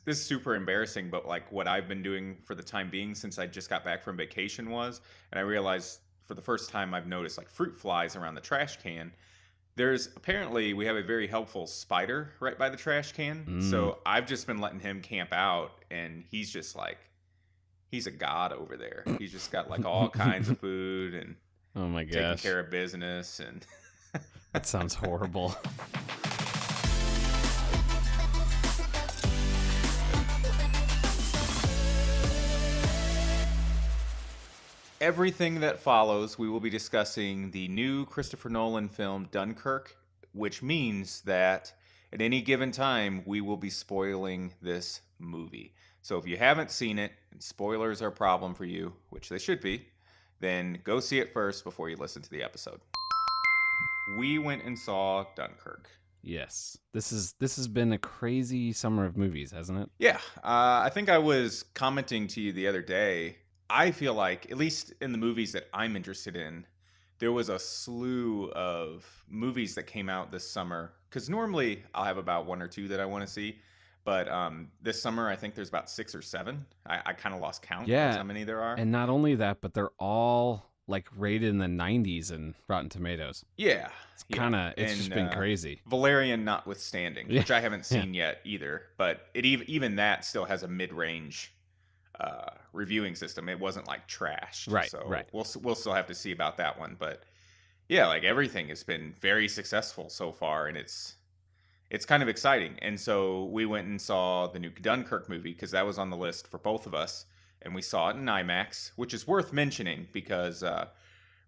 this is super embarrassing, but like what I've been doing for the time being since I just got back from vacation was, and I realized for the first time I've noticed like fruit flies around the trash can. There's apparently we have a very helpful spider right by the trash can. Mm. So I've just been letting him camp out and he's just like he's a god over there. He's just got like all kinds of food and Oh my taking gosh. care of business and That sounds horrible. everything that follows, we will be discussing the new Christopher Nolan film Dunkirk, which means that at any given time we will be spoiling this movie. So if you haven't seen it, and spoilers are a problem for you, which they should be, then go see it first before you listen to the episode. We went and saw Dunkirk. Yes. This has been a crazy summer of movies, hasn't it? Yeah, I think I was commenting to you the other day. I feel like, at least in the movies that I'm interested in, there was a slew of movies that came out this summer. Because normally I'll have about one or two that I want to see, but this summer I think there's about six or seven. I kind of lost count. That's Yeah. how many there are. And not only that, but they're all like rated in the 90s in Rotten Tomatoes. Yeah, It's yeah, it's just and been crazy. Valerian notwithstanding, Yeah. which I haven't Yeah. seen yet either. But even that still has a mid-range reviewing system. It wasn't like trashed, Right, so right. we'll still have to see about that one. But yeah, like everything has been very successful so far, and it's kind of exciting. And so we went and saw the new Dunkirk movie because that was on the list for both of us, and we saw it in IMAX, which is worth mentioning because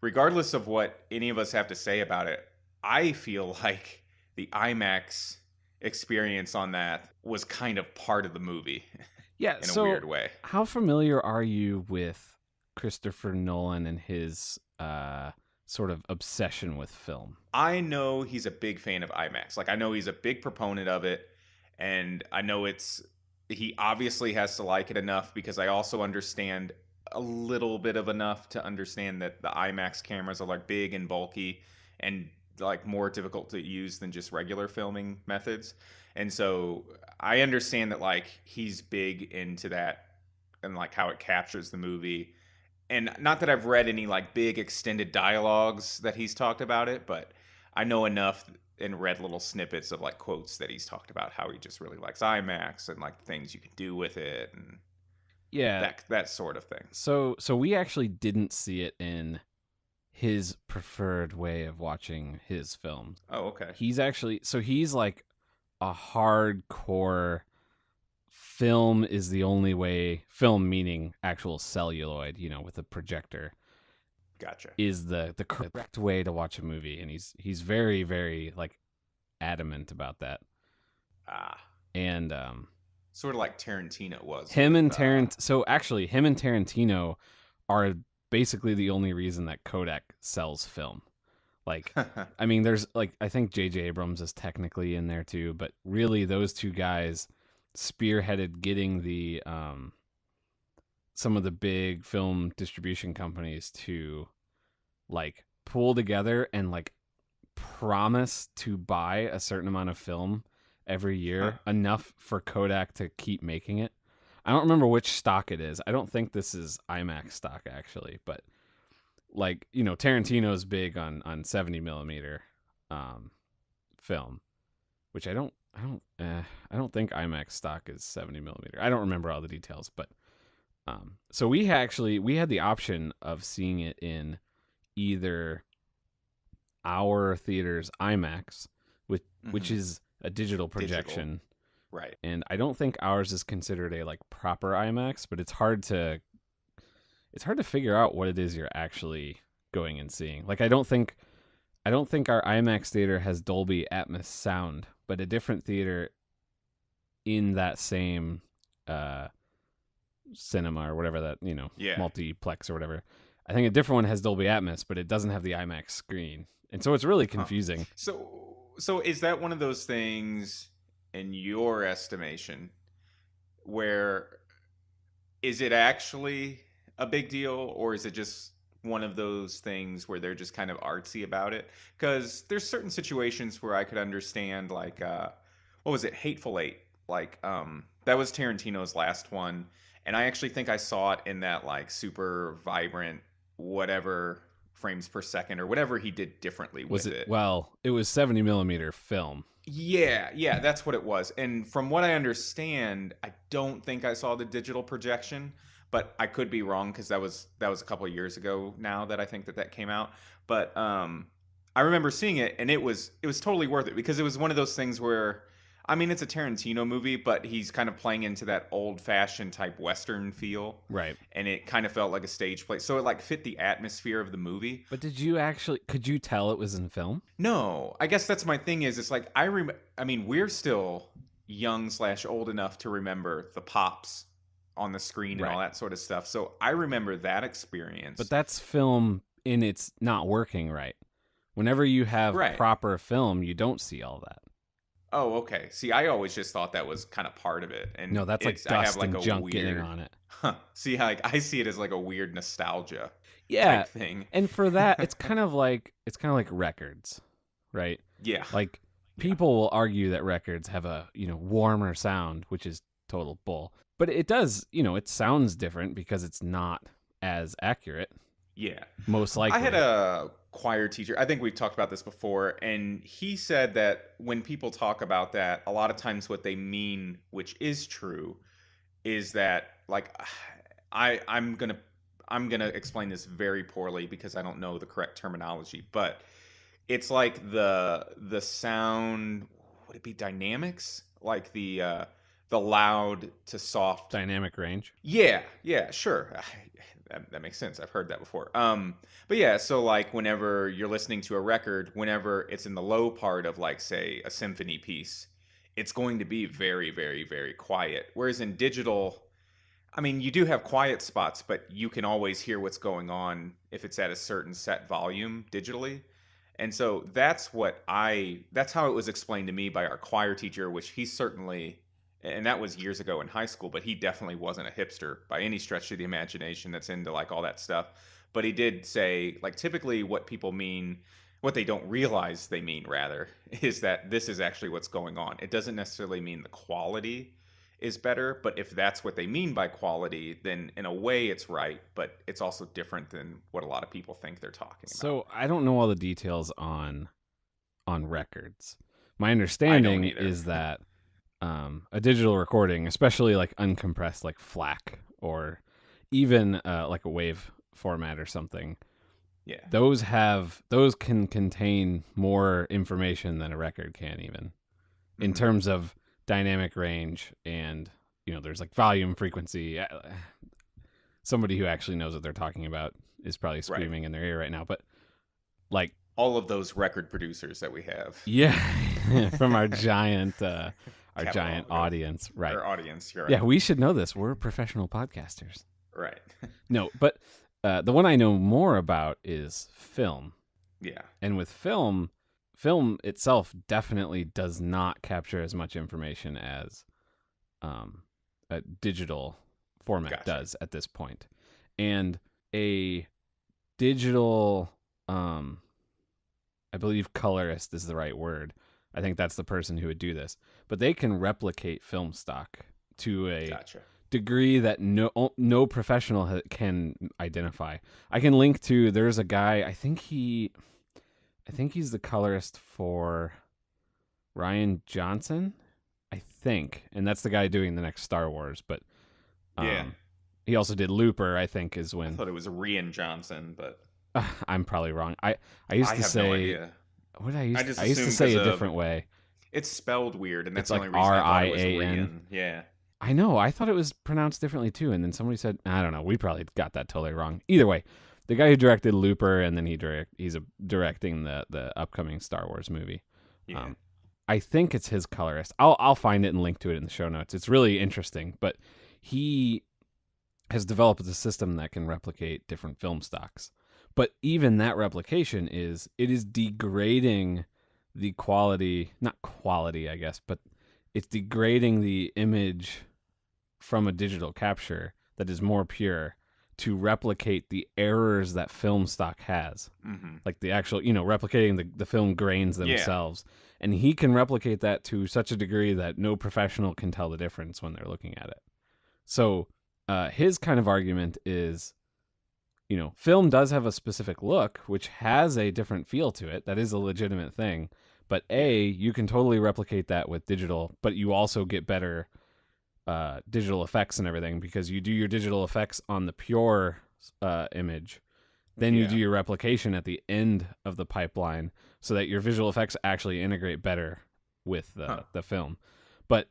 regardless of what any of us have to say about it, I feel like the IMAX experience on that was kind of part of the movie Yeah, in a so weird way. how familiar are you with Christopher Nolan and his sort of obsession with film? I know he's a big fan of IMAX. Like I know he's a big proponent of it, and I know he obviously has to like it enough because I also understand a little bit of enough to understand that the IMAX cameras are like big and bulky and like more difficult to use than just regular filming methods. And so I understand that like he's big into that and like how it captures the movie. And not that I've read any like big extended dialogues that he's talked about it, but I know enough and read little snippets of like quotes that he's talked about how he just really likes IMAX and like things you can do with it and Yeah, that sort of thing. so we actually didn't see it in his preferred way of watching his films. Oh, okay. He's like a hardcore film is the only way, film meaning actual celluloid, with a projector, Gotcha. is the correct way to watch a movie, and he's very, very like adamant about that. Ah, And sort of like Tarantino was. him With, and him and Tarantino are basically the only reason that Kodak sells film. Like, I mean, there's like, I think J.J. Abrams is technically in there too, but really those two guys spearheaded getting the some of the big film distribution companies to like pull together and like promise to buy a certain amount of film every year, enough for Kodak to keep making it. I don't remember which stock it is. I don't think this is IMAX stock actually, but like, Tarantino's big on 70 millimeter film, which I don't think IMAX stock is 70 millimeter. I don't remember all the details, but so we had the option of seeing it in either our theater's IMAX, which is a digital projection. Right. And I don't think ours is considered a like proper IMAX, but it's hard to figure out what it is you're actually going and seeing. Like I don't think our IMAX theater has Dolby Atmos sound, but a different theater in that same cinema or whatever that, multiplex or whatever. I think a different one has Dolby Atmos, but it doesn't have the IMAX screen. And so it's really confusing. So is that one of those things in your estimation where is it actually a big deal or is it just one of those things where they're just kind of artsy about it? Because there's certain situations where I could understand like what was it, Hateful Eight, like That was Tarantino's last one, and I actually think I saw it in that like super vibrant whatever frames per second or whatever he did differently Was with it? it. Well, it was 70 millimeter film. Yeah, yeah, that's what it was. And from what I understand, I don't think I saw the digital projection, but I could be wrong because that was a couple of years ago now that I think that came out. But I remember seeing it, and it was totally worth it because it was one of those things where, I mean, it's a Tarantino movie, but he's kind of playing into that old fashioned type Western feel, Right. and it kind of felt like a stage play, so it like fit the atmosphere of the movie. But could you tell it was in film? No, I guess that's my thing is it's like I mean, we're still young slash old enough to remember the pops on the screen and all Right. that sort of stuff. So I remember that But experience. that's film in its not working right. Whenever you have Right. proper film, you don't see all that. Oh, okay. See, I always just thought that was kind of part of it. No, And that's like it's I have dust like and a junk getting weird on it. See, like I see it as like a weird nostalgia Yeah, type thing. and for that, it's kind of like records, right? Yeah. Like Yeah. people will argue that records have a warmer sound, which is total bull. But it does, it sounds different because it's not as accurate, Yeah. most I had likely. a choir teacher. I think we've talked about this before, and he said that when people talk about that, a lot of times what they mean, which is true, is that like I'm gonna explain this very poorly because I don't know the correct terminology, but it's like the sound, would it be dynamics? Like the loud to soft. Dynamic range. Yeah, yeah, sure. That makes sense. I've heard that before. But yeah, so like whenever you're listening to a record, whenever it's in the low part of like say a symphony piece, it's going to be very, very, very quiet. Whereas in digital, I mean, you do have quiet spots, but you can always hear what's going on if it's at a certain set volume digitally. And so that's how it was explained to me by our choir teacher, which he certainly, and that was years ago in high school, but he definitely wasn't a hipster by any stretch of the imagination that's into like all that stuff. But he did say, like, typically what people mean, what they don't realize they mean rather, is that this is actually what's going on. It doesn't necessarily mean the quality is better, but if that's what they mean by quality, then in a way it's right, but it's also different than what a lot of people think they're talking about. So I don't know all the details on records. My I don't understanding either. is that a digital recording, especially like uncompressed, like FLAC or even like a wave format or something, Yeah. those can contain more information than a record can, even in Mhm. terms of dynamic range, and there's like volume, frequency. Somebody who actually knows what they're talking about is probably Right. screaming in their ear right now, but like, All of those record producers that we have. yeah, from our giant Catalog of audience, right? our audience. You're Yeah, right. we should know this. We're professional podcasters. Right. No, but the one I know more about is film. Yeah. And with film itself definitely does not capture as much information as a digital format Gotcha. does at this point. And a digital, I believe colorist is the right word. I think that's the person who would do this. But they can replicate film stock to a Gotcha. degree that no professional can identify. I can link to, there's a guy, I think he's the colorist for Ryan Johnson, I think, and that's the guy doing the next Star Wars. But Yeah. he also did Looper, I think, is I when thought it was Rian Johnson, but I'm probably wrong. I used I to have say no idea. what did I I used just I used to assumed say 'cause a of different way. it's spelled weird, and that's It's the like only reason I thought it was Rian. Rian. Yeah. I know. I thought it was pronounced differently too, and then somebody said, I don't know. We probably got that totally wrong. Either way, the guy who directed Looper, and then he's directing the upcoming Star Wars movie. Yeah. I think it's his colorist. I'll find it and link to it in the show notes. It's really interesting, but he has developed a system that can replicate different film stocks. But even that replication is degrading the quality, not quality, I guess, but it's degrading the image from a digital capture that is more pure to replicate the errors that film stock has. Mm-hmm. Like the actual, replicating the film grains Yeah. themselves. And he can replicate that to such a degree that no professional can tell the difference when they're looking at it. So his kind of argument is, film does have a specific look, which has a different feel to it. That is a legitimate thing. But you can totally replicate that with digital, but you also get better digital effects and everything because you do your digital effects on the pure image. Then you do your replication at the end of the pipeline so that your visual effects actually integrate better with the film. But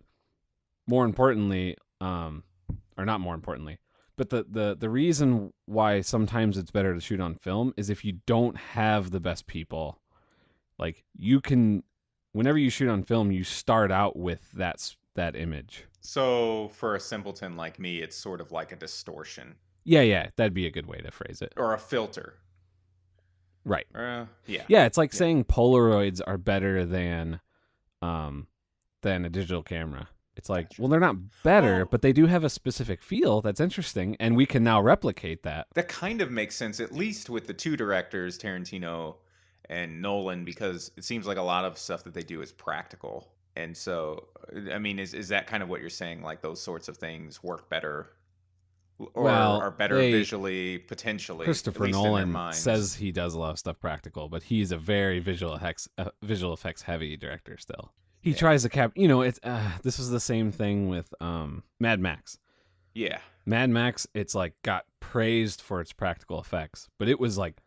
more importantly, or not more importantly, but the reason why sometimes it's better to shoot on film is if you don't have the best people, like you can, whenever you shoot on film, you start out with that image. So for a simpleton like me, it's sort of like a distortion. Yeah, that'd be a good way to phrase it. Or a filter. Right. Yeah, it's like saying Polaroids are better than a digital camera. It's like, well, they're not better, but they do have a specific feel that's interesting, and we can now replicate that. That kind of makes sense, at least with the two directors, Tarantino and Nolan, because it seems like a lot of stuff that they do is practical. And so, I mean, is that kind of what you're saying? Like those sorts of things work better, or are better visually, potentially? Christopher Nolan says he does a lot of stuff practical, but he's a very visual effects heavy director still. He tries to cap. It's this is the same thing with Mad Max. Yeah, Mad Max. It's like got praised for its practical effects, but it was like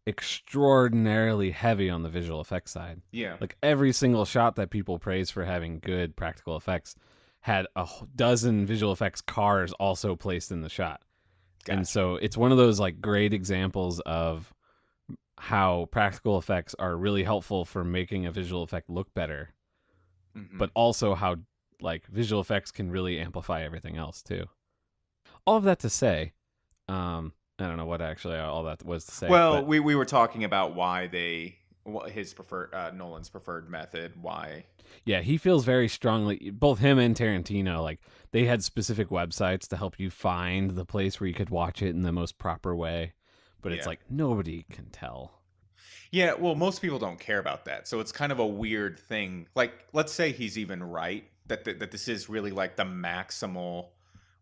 extraordinarily heavy on the visual effects side. Yeah, like every single shot that people praise for having good practical effects had a dozen visual effects cars also placed in the shot. Gotcha. And so it's one of those like great examples of how practical effects are really helpful for making a visual effect look better. Mm-hmm. But also how like visual effects can really amplify everything else too. All of that to say, I don't know what actually all that was to say. Well, we were talking about why his preferred Nolan's preferred method. Why? Yeah, he feels very strongly. Both him and Tarantino, like they had specific websites to help you find the place where you could watch it in the most proper way. But it's like nobody can tell. Yeah, well, most people don't care about that. So it's kind of a weird thing. Like, let's say he's even right that this is really like the maximal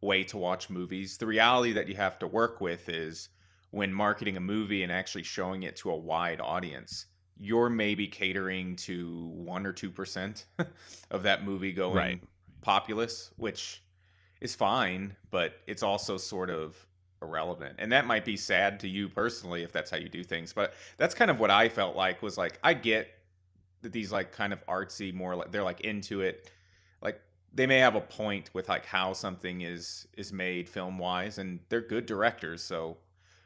way to watch movies. The reality that you have to work with is when marketing a movie and actually showing it to a wide audience, you're maybe catering to 1 or 2% of that movie going populace, which is fine, but it's also sort of irrelevant. And that might be sad to you personally if that's how you do things, but that's kind of what I felt like. Was like, I get that these like kind of artsy, more like they're like into it, like they may have a point with like how something is made film wise, and they're good directors, so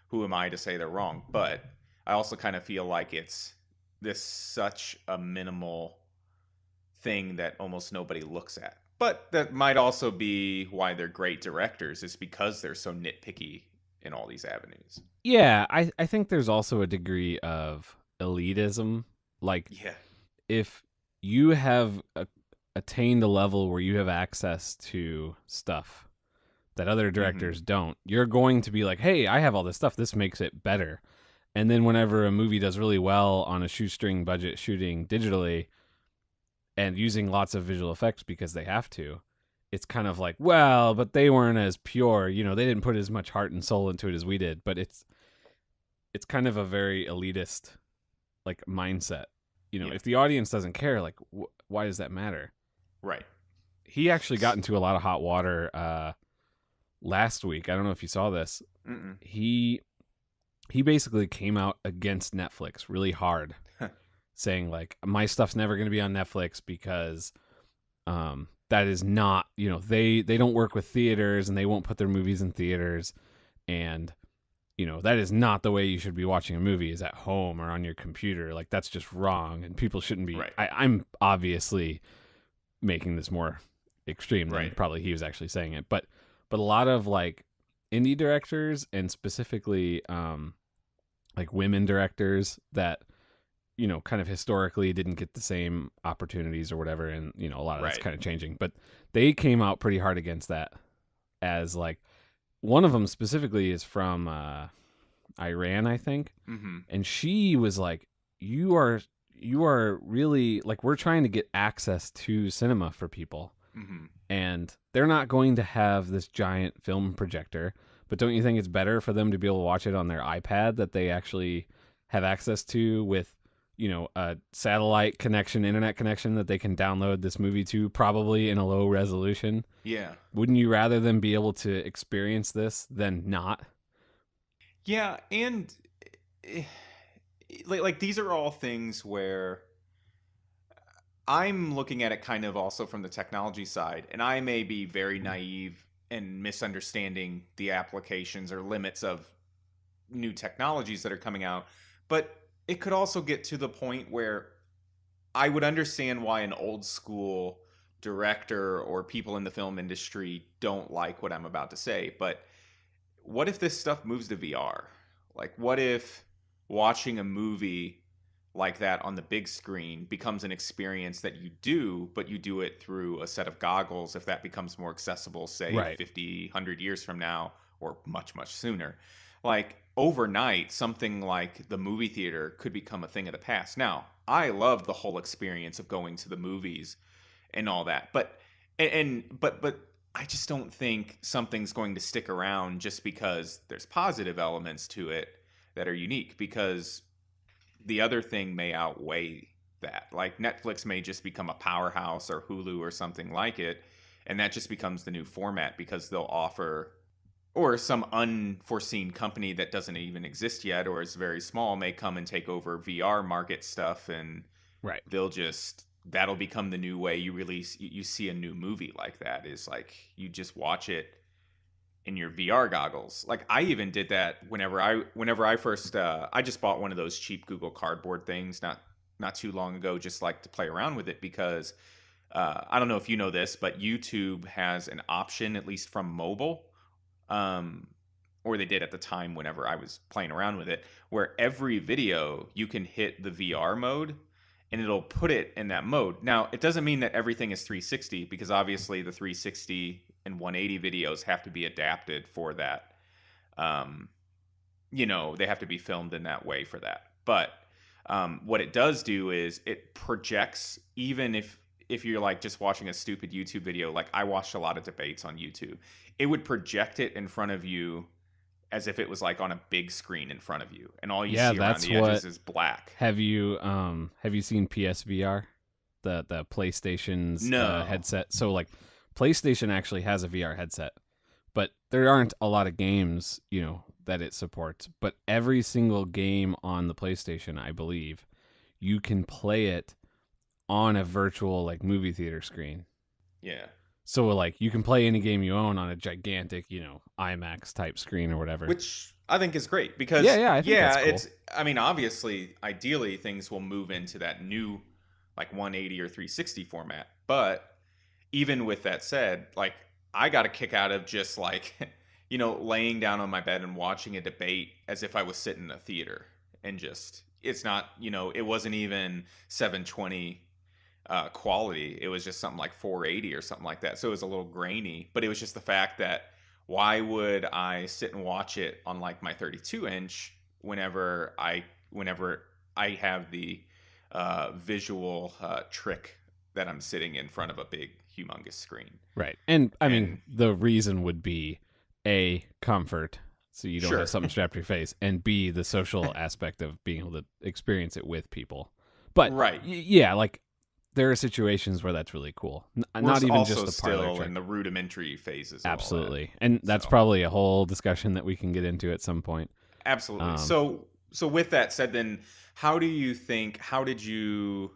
who am I to say they're wrong? But I also kind of feel like it's such a minimal thing that almost nobody looks at. But that might also be why they're great directors, is because they're so nitpicky in all these avenues. Yeah, I think there's also a degree of elitism. Like, if you have attained a level where you have access to stuff that other directors don't, you're going to be like, hey, I have all this stuff. This makes it better. And then whenever a movie does really well on a shoestring budget shooting digitally and using lots of visual effects because they have to, it's kind of like, well, but they weren't as pure. They didn't put as much heart and soul into it as we did. But it's kind of a very elitist like mindset. If the audience doesn't care, like, why does that matter? Right. He actually got into a lot of hot water last week. I don't know if you saw this. Mm-mm. He basically came out against Netflix really hard, saying like, my stuff's never going to be on Netflix because that is not, they don't work with theaters and they won't put their movies in theaters. And, that is not the way you should be watching a movie, is at home or on your computer. Like, that's just wrong. And people shouldn't be, I'm obviously making this more extreme than probably he was actually saying it. But a lot of like indie directors, and specifically like women directors that kind of historically didn't get the same opportunities or whatever, and a lot of that's kind of changing, but they came out pretty hard against that. As like, one of them specifically is from Iran, I think, and she was like, you are you are really like, we're trying to get access to cinema for people, Mm-hmm. and they're not going to have this giant film projector. But don't you think it's better for them to be able to watch it on their iPad that they actually have access to with, a satellite connection, internet connection that they can download this movie to, probably in a low resolution? Yeah. Wouldn't you rather them be able to experience this than not? Yeah, and eh, like these are all things where I'm looking at it kind of also from the technology side, and I may be very naive and misunderstanding the applications or limits of new technologies that are coming out, but it could also get to the point where I would understand why an old school director or people in the film industry don't like what I'm about to say, but what if this stuff moves to VR? Like, what if watching a movie like that on the big screen becomes an experience that you do, but you do it through a set of goggles if that becomes more accessible, say Right. 50, 100 years from now, or much, much sooner? Like, overnight, something like the movie theater could become a thing of the past. Now, I love the whole experience of going to the movies and all that. But I just don't think something's going to stick around just because there's positive elements to it that are unique, because the other thing may outweigh that. Like Netflix may just become a powerhouse, or Hulu or something like it, and that just becomes the new format because they'll offer, or some unforeseen company that doesn't even exist yet or is very small may come and take over VR market stuff, and Right. they'll just, that'll become the new way you release, you see a new movie like that, is like you just watch it in your VR goggles. Like I even did that whenever I first I just bought one of those cheap Google Cardboard things not too long ago, just like to play around with it, because I don't know if you know this, but YouTube has an option, at least from mobile, um, or they did at the time whenever I was playing around with it, where every video you can hit the VR mode and it'll put it in that mode. Now, it doesn't mean that everything is 360, because obviously the 360 and 180 videos have to be adapted for that. Um, they have to be filmed in that way for that. But what it does do is it projects, even if you're like just watching a stupid YouTube video, like I watched a lot of debates on YouTube, it would project it in front of you as if it was like on a big screen in front of you, and all you Yeah, see around that's the what. edges is black. Have you seen PSVR, the PlayStation's No. headset? So like, PlayStation actually has a VR headset, but there aren't a lot of games that it supports. But every single game on the PlayStation, I believe, you can play it on a virtual like movie theater screen. Yeah. So like, you can play any game you own on a gigantic IMAX type screen or whatever. Which I think is great, because Yeah, I think that's cool. it's, I mean, obviously ideally things will move into that new like 180 or 360 format. But even with that said, like I got a kick out of just like laying down on my bed and watching a debate as if I was sitting in a theater, and just, it's not, it wasn't even 720 quality. It was just something like 480 or something like that. So it was a little grainy, but it was just the fact that why would I sit and watch it on like my 32 inch whenever I have the visual trick that I'm sitting in front of a big humongous screen. Right. And I mean, And the reason would be A, comfort, so you don't sure. have something strapped to your face, and B, the social aspect of being able to experience it with people. But Right. Yeah, like there are situations where that's really cool. Not even also just the parlor still trick. in the rudimentary phases. Absolutely. Of all And that. that's So. probably a whole discussion that we can get into at some point. Absolutely. So with that said, then how did you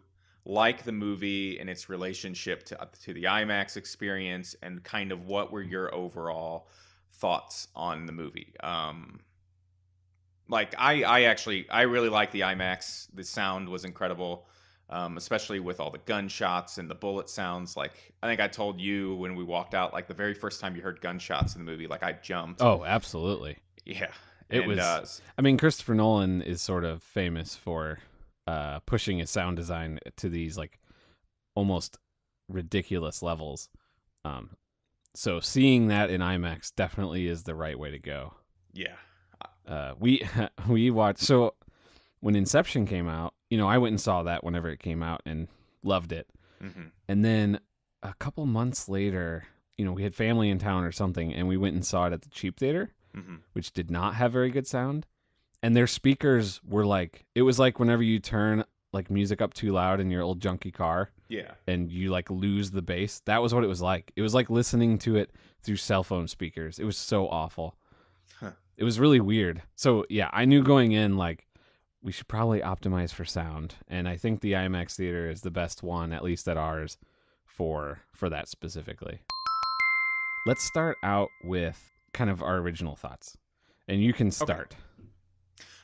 like the movie and its relationship to the IMAX experience, and kind of what were your overall thoughts on the movie? Like I really like the IMAX. The sound was incredible. Especially with all the gunshots and the bullet sounds. Like I think I told you when we walked out, like the very first time you heard gunshots in the movie, like I jumped. Oh, absolutely. Yeah. It And was. I mean, Christopher Nolan is sort of famous for pushing his sound design to these like almost ridiculous levels. So seeing that in IMAX definitely is the right way to go. yeah. We watched. So when Inception came out, I went and saw that whenever it came out and loved it. Mm-hmm. And then a couple months later, we had family in town or something, and we went and saw it at the cheap theater, Mm-hmm. which did not have very good sound. And their speakers were like, it was like whenever you turn like music up too loud in your old junky car Yeah. and you like lose the bass. That was what it was like. It was like listening to it through cell phone speakers. It was so awful. Huh. It was really weird. So yeah, I knew going in like we should probably optimize for sound. And I think the IMAX theater is the best one, at least at ours, for that specifically. Let's start out with kind of our original thoughts. And you can start.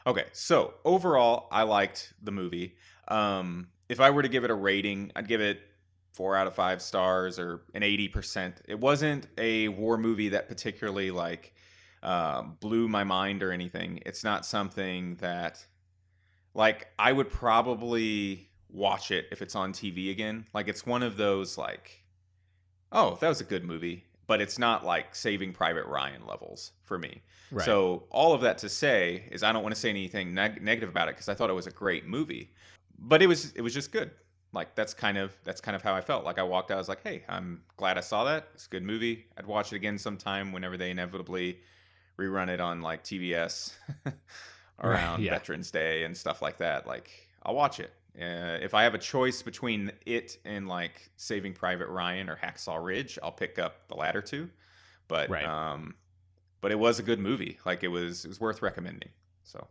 Okay, so overall, I liked the movie. If I were to give it a rating, I'd give it 4 out of 5 stars or an 80%. It wasn't a war movie that particularly like blew my mind or anything. It's not something that like I would probably watch it if it's on TV again. Like it's one of those like, oh, that was a good movie, but it's not like Saving Private Ryan levels for me. Right. So all of that to say is I don't want to say anything negative about it because I thought it was a great movie, but it was just good. Like that's kind of how I felt. Like I walked out, I was like, hey, I'm glad I saw that. It's a good movie. I'd watch it again sometime whenever they inevitably rerun it on like TBS around Veterans Day and stuff like that. Like I'll watch it. If I have a choice between it and like Saving Private Ryan or Hacksaw Ridge, I'll pick up the latter two. But but it was a good movie. Like it was worth recommending. So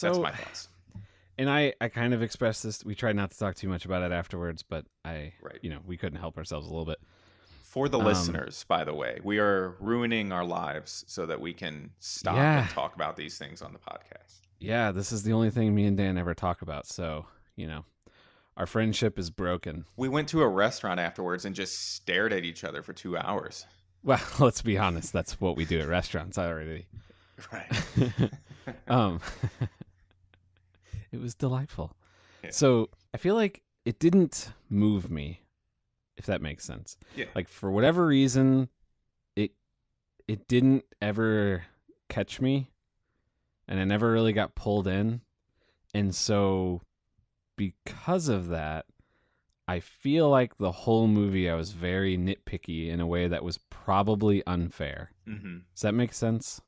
that's my thoughts. And I kind of expressed this. We tried not to talk too much about it afterwards, but we couldn't help ourselves a little bit. For the listeners, by the way, we are ruining our lives so that we can stop and talk about these things on the podcast. Yeah, this is the only thing me and Dan ever talk about. So, our friendship is broken. We went to a restaurant afterwards and just stared at each other for 2 hours. Well, let's be honest. That's what we do at restaurants already. Right. It was delightful. Yeah. So I feel like it didn't move me, if that makes sense. Yeah. Like for whatever reason, it didn't ever catch me, and I never really got pulled in. And so because of that, I feel like the whole movie I was very nitpicky in a way that was probably unfair. Mm-hmm. Does that make sense?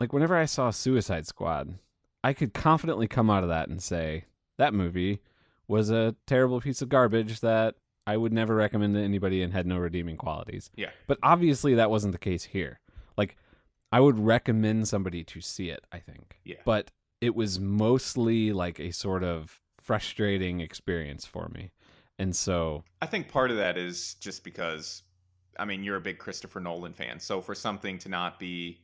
Like whenever I saw Suicide Squad, I could confidently come out of that and say that movie was a terrible piece of garbage that I would never recommend to anybody and had no redeeming qualities. Yeah. But obviously that wasn't the case here. Like I would recommend somebody to see it, I think. Yeah. But it was mostly like a sort of frustrating experience for me. And so I think part of that is just because, I mean, you're a big Christopher Nolan fan. So for something to not be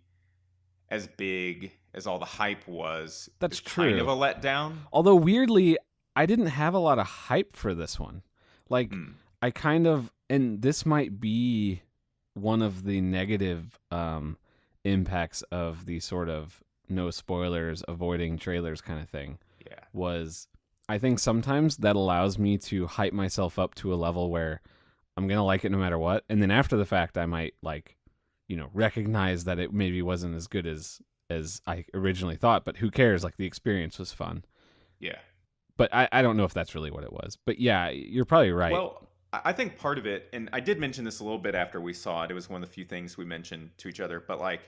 as big as all the hype was, that's true. Kind of a letdown. Although weirdly, I didn't have a lot of hype for this one. Like I kind of, and this might be one of the negative impacts of the sort of no spoilers, avoiding trailers kind of thing. Yeah. Was I think sometimes that allows me to hype myself up to a level where I'm going to like it no matter what. And then after the fact, I might recognize that it maybe wasn't as good as I originally thought, but who cares? Like the experience was fun. Yeah. But I don't know if that's really what it was. But yeah, you're probably right. Well, I think part of it, and I did mention this a little bit after we saw it. It was one of the few things we mentioned to each other. But like,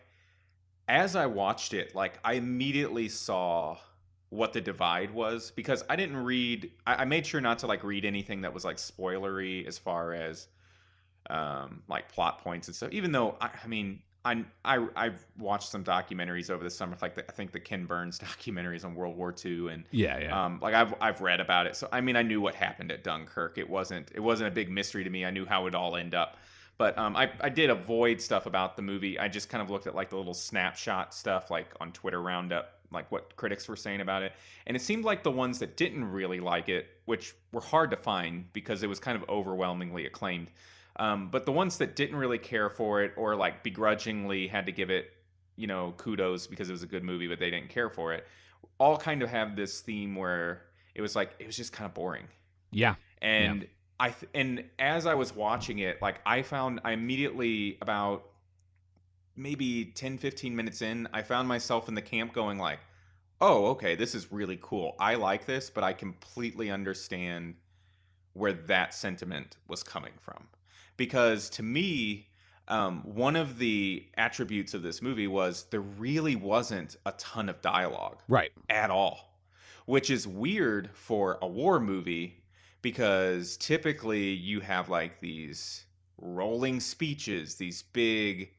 as I watched it, like I immediately saw what the divide was because I didn't read. I made sure not to like read anything that was like spoilery as far as like plot points and stuff. Even though I've watched some documentaries over the summer, like I think the Ken Burns documentaries on World War II, and like I've read about it. So I mean, I knew what happened at Dunkirk. It wasn't a big mystery to me. I knew how it all end up. But I did avoid stuff about the movie. I just kind of looked at like the little snapshot stuff, like on Twitter Roundup, like what critics were saying about it. And it seemed like the ones that didn't really like it, which were hard to find because it was kind of overwhelmingly acclaimed. But the ones that didn't really care for it or like begrudgingly had to give it, kudos because it was a good movie, but they didn't care for it, all kind of have this theme where it was just kind of boring. Yeah. And and as I was watching it, like I immediately about maybe 10, 15 minutes in, I found myself in the camp going like, oh, okay, this is really cool. I like this, but I completely understand where that sentiment was coming from. Because to me, one of the attributes of this movie was there really wasn't a ton of dialogue Right. at all, which is weird for a war movie because typically you have like these rolling speeches, these big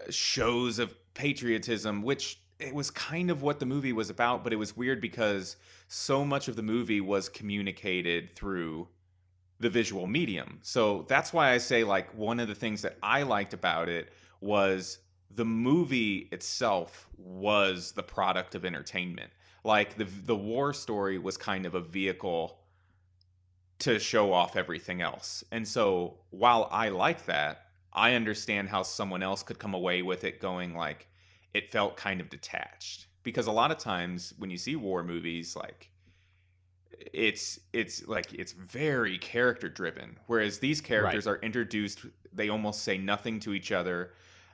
shows of patriotism, which it was kind of what the movie was about, but it was weird because so much of the movie was communicated through the visual medium. So that's why I say like one of the things that I liked about it was the movie itself was the product of entertainment. Like the war story was kind of a vehicle to show off everything else. And so while I like that, I understand how someone else could come away with it going like it felt kind of detached. Because a lot of times when you see war movies like it's like it's very character driven, whereas these Right. characters are introduced, they almost say nothing to each other,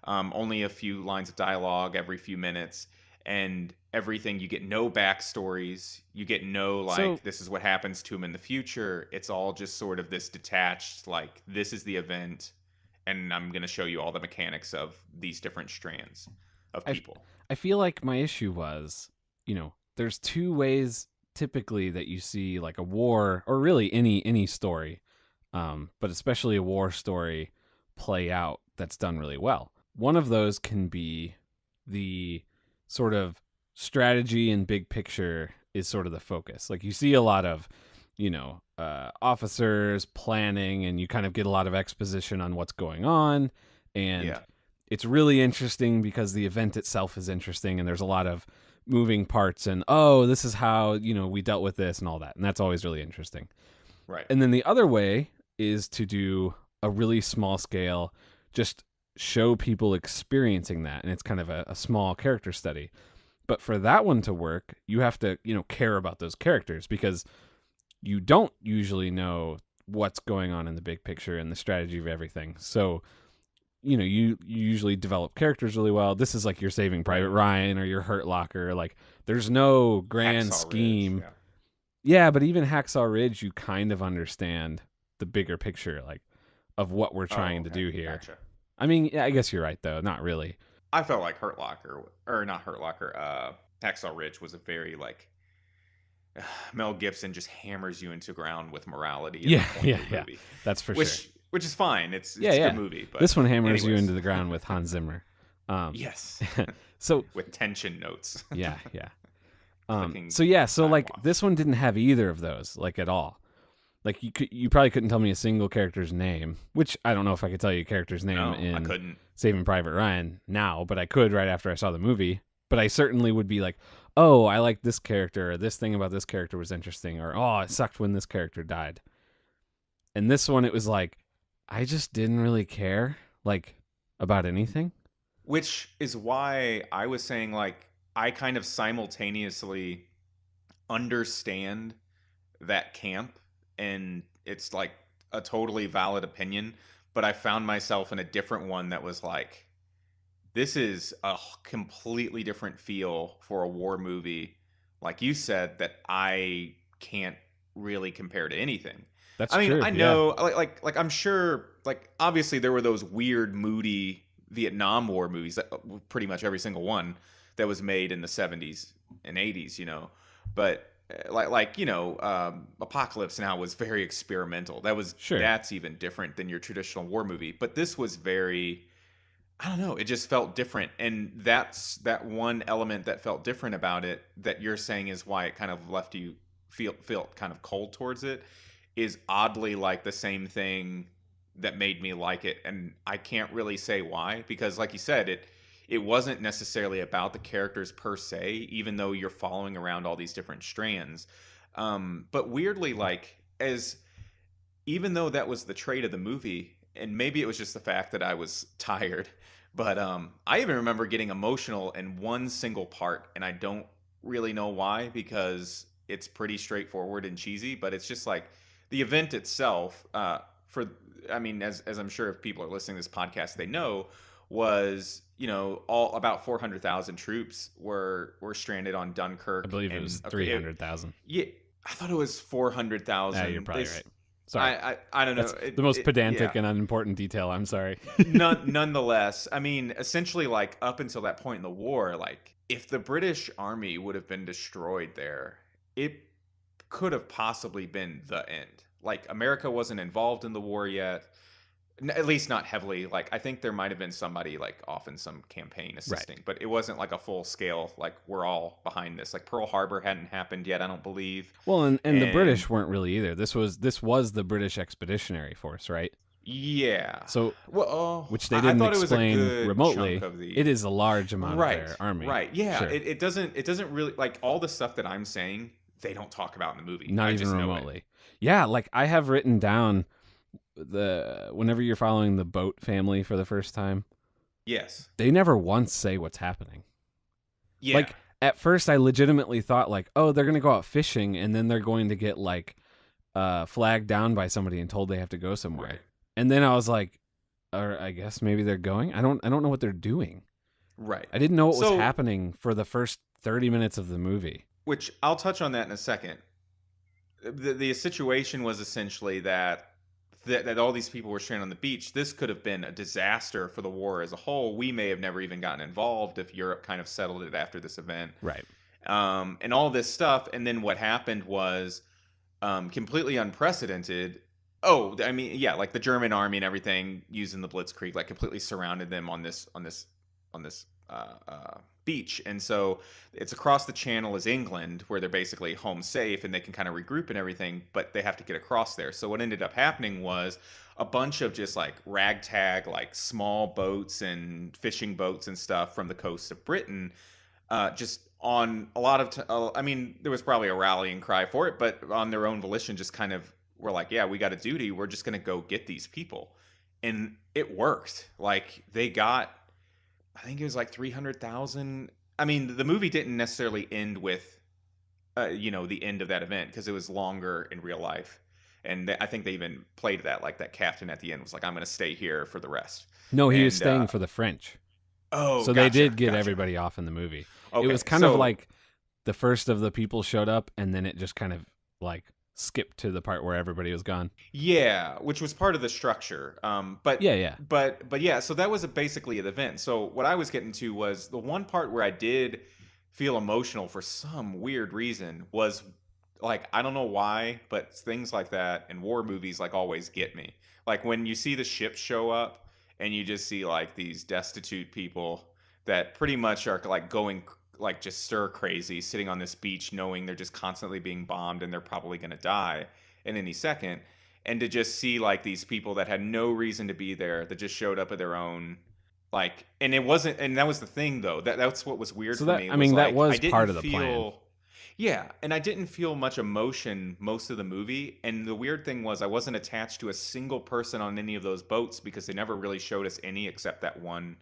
only a few lines of dialogue every few minutes, and everything, you get no backstories, you get no So like this is what happens to him in the future. It's all just sort of this detached like this is the event, and I'm going to show you all the mechanics of these different strands of I, f- people. I feel like my issue was, there's two ways typically that you see like a war or really any story, but especially a war story play out that's done really well. One of those can be the sort of strategy and big picture is sort of the focus. Like you see a lot of, officers planning, and you kind of get a lot of exposition on what's going on, and Yeah. it's really interesting because the event itself is interesting, and there's a lot of moving parts, and oh, this is how we dealt with this and all that, and that's always really interesting. Right. And then the other way is to do a really small scale, just show people experiencing that, and it's kind of a small character study. But for that one to work, you have to care about those characters, because you don't usually know what's going on in the big picture and the strategy of everything. So you usually develop characters really well. This is like your Saving Right. Private Ryan or your Hurt Locker. Like there's no grand Hacksaw Ridge. scheme. Yeah. Yeah, but even Hacksaw Ridge, you kind of understand the bigger picture, like of what we're Oh, trying to okay. do here. Gotcha. I mean, yeah, I guess you're right though. Not really. I felt like Hurt Locker, or not Hurt Locker, Hacksaw Ridge was a very like Mel Gibson just hammers you into ground with morality at the Yeah, point yeah, of the yeah. movie, That's for sure. which is fine. Yeah, It's a good yeah. movie, but This one hammers you anyways, into the ground with Hans Zimmer. Um, yes, so with tension notes, yeah, yeah. clicking So yeah, so time like watch. this one didn't have either of those, like at all. Like you probably couldn't tell me a single character's name, which I don't know if I could tell you a character's name No, I in couldn't. Saving Private Ryan now, but I could right after I saw the movie. But I certainly would be like, oh, I like this character, or this thing about this character was interesting, or oh, it sucked when this character died. And this one, it was like, I just didn't really care, like, about anything. Which is why I was saying like I kind of simultaneously understand that camp, and it's like a totally valid opinion, but I found myself in a different one that was like this is a completely different feel for a war movie, like you said, that I can't really compare to anything. That's I mean, true. I Yeah. know, like I'm sure, like obviously there were those weird, moody Vietnam War movies, that pretty much every single one that was made in the '70s and '80s, but Apocalypse Now was very experimental. Sure. That's even different than your traditional war movie, but this was very, I don't know. It just felt different, and that's that one element that felt different about it. That you're saying is why it kind of left you feel kind of cold towards it. Is oddly like the same thing that made me like it, and I can't really say why because, like you said, it wasn't necessarily about the characters per se, even though you're following around all these different strands. But weirdly, like as even though that was the trait of the movie, and maybe it was just the fact that I was tired, but I even remember getting emotional in one single part, and I don't really know why because it's pretty straightforward and cheesy, but it's just like the event itself. For I mean, as I'm sure if people are listening to this podcast, they know was, all about 400,000 troops were stranded on I Dunkirk, believe it was and okay, 300,000. yeah, I thought it was Yeah, you're 400,000. probably right. Sorry. I don't know. That's the most Yeah. pedantic and unimportant detail. I'm sorry. Nonetheless, I mean, essentially, like up until that point in the war, like if the British army would have been destroyed there, it could have possibly been the end. Like America wasn't involved in the war yet, at least not heavily. Like I think there might have been somebody like off in some campaign Right. assisting, but it wasn't like a full scale. Like we're all behind this. Like Pearl Harbor hadn't happened yet, I don't believe. Well, and the And British weren't really either. This was the British Expeditionary Force, right? yeah, So, well, which they I didn't thought it was a explain good chunk remotely. of the It is a large amount of right, their army. right. Yeah, Sure. it doesn't really like all the stuff that I'm saying. They don't talk about in the movie. Not I even just know it. remotely. Yeah, like I have written down whenever you're following the boat family for the first time, Yes. they never once say what's happening. Yeah. Like at first I legitimately thought like, "Oh, they're going to go out fishing and then they're going to get like flagged down by somebody and told they have to go somewhere." Right. And then I was like, or I guess maybe they're going. I don't know what they're doing. Right. I didn't know what was So, happening for the first 30 minutes of the movie. which I'll touch on that in a second. The situation was essentially that all these people were stranded on the beach. This could have been a disaster for the war as a whole. We may have never even gotten involved if Europe kind of settled it after this event. Right. And all this stuff. And then what happened was completely unprecedented. Oh, I mean, yeah, like the German army and everything using the Blitzkrieg, like completely surrounded them on this beach. And so it's across the channel is England, where they're basically home safe and they can kind of regroup and everything, but they have to get across there. So what ended up happening was a bunch of just like ragtag, like small boats and fishing boats and stuff from the coast of Britain, just on a lot of, I mean, there was probably a rallying cry for it, but on their own volition, just kind of were like, yeah, we got a duty. We're just going to go get these people. And it worked. Like they got, I think it was like 300,000. I mean, the movie didn't necessarily end with, the end of that event because it was longer in real life. And I think they even played that, like that captain at the end was like, I'm going to stay here for the rest. No, he was And, staying for the French. oh, So they did get gotcha. everybody off in the movie. Okay, It was kind of so like the first of the people showed up and then it just kind of like skipped to the part where everybody was gone. yeah, which was part of the structure. But Yeah, yeah. but yeah, so that was basically the event. So what I was getting to was the one part where I did feel emotional for some weird reason was like I don't know why, but things like that in war movies like always get me. Like when you see the ships show up and you just see like these destitute people that pretty much are like going like just stir crazy sitting on this beach knowing they're just constantly being bombed and they're probably going to die in any second, and to just see like these people that had no reason to be there that just showed up at their own, like, and it wasn't, and that was the thing though, that's what was weird So for that me I was mean that like I was didn't part of the plan. feel, yeah, and I didn't feel much emotion most of the movie. And the weird thing was I wasn't attached to a single person on any of those boats because they never really showed us any except that one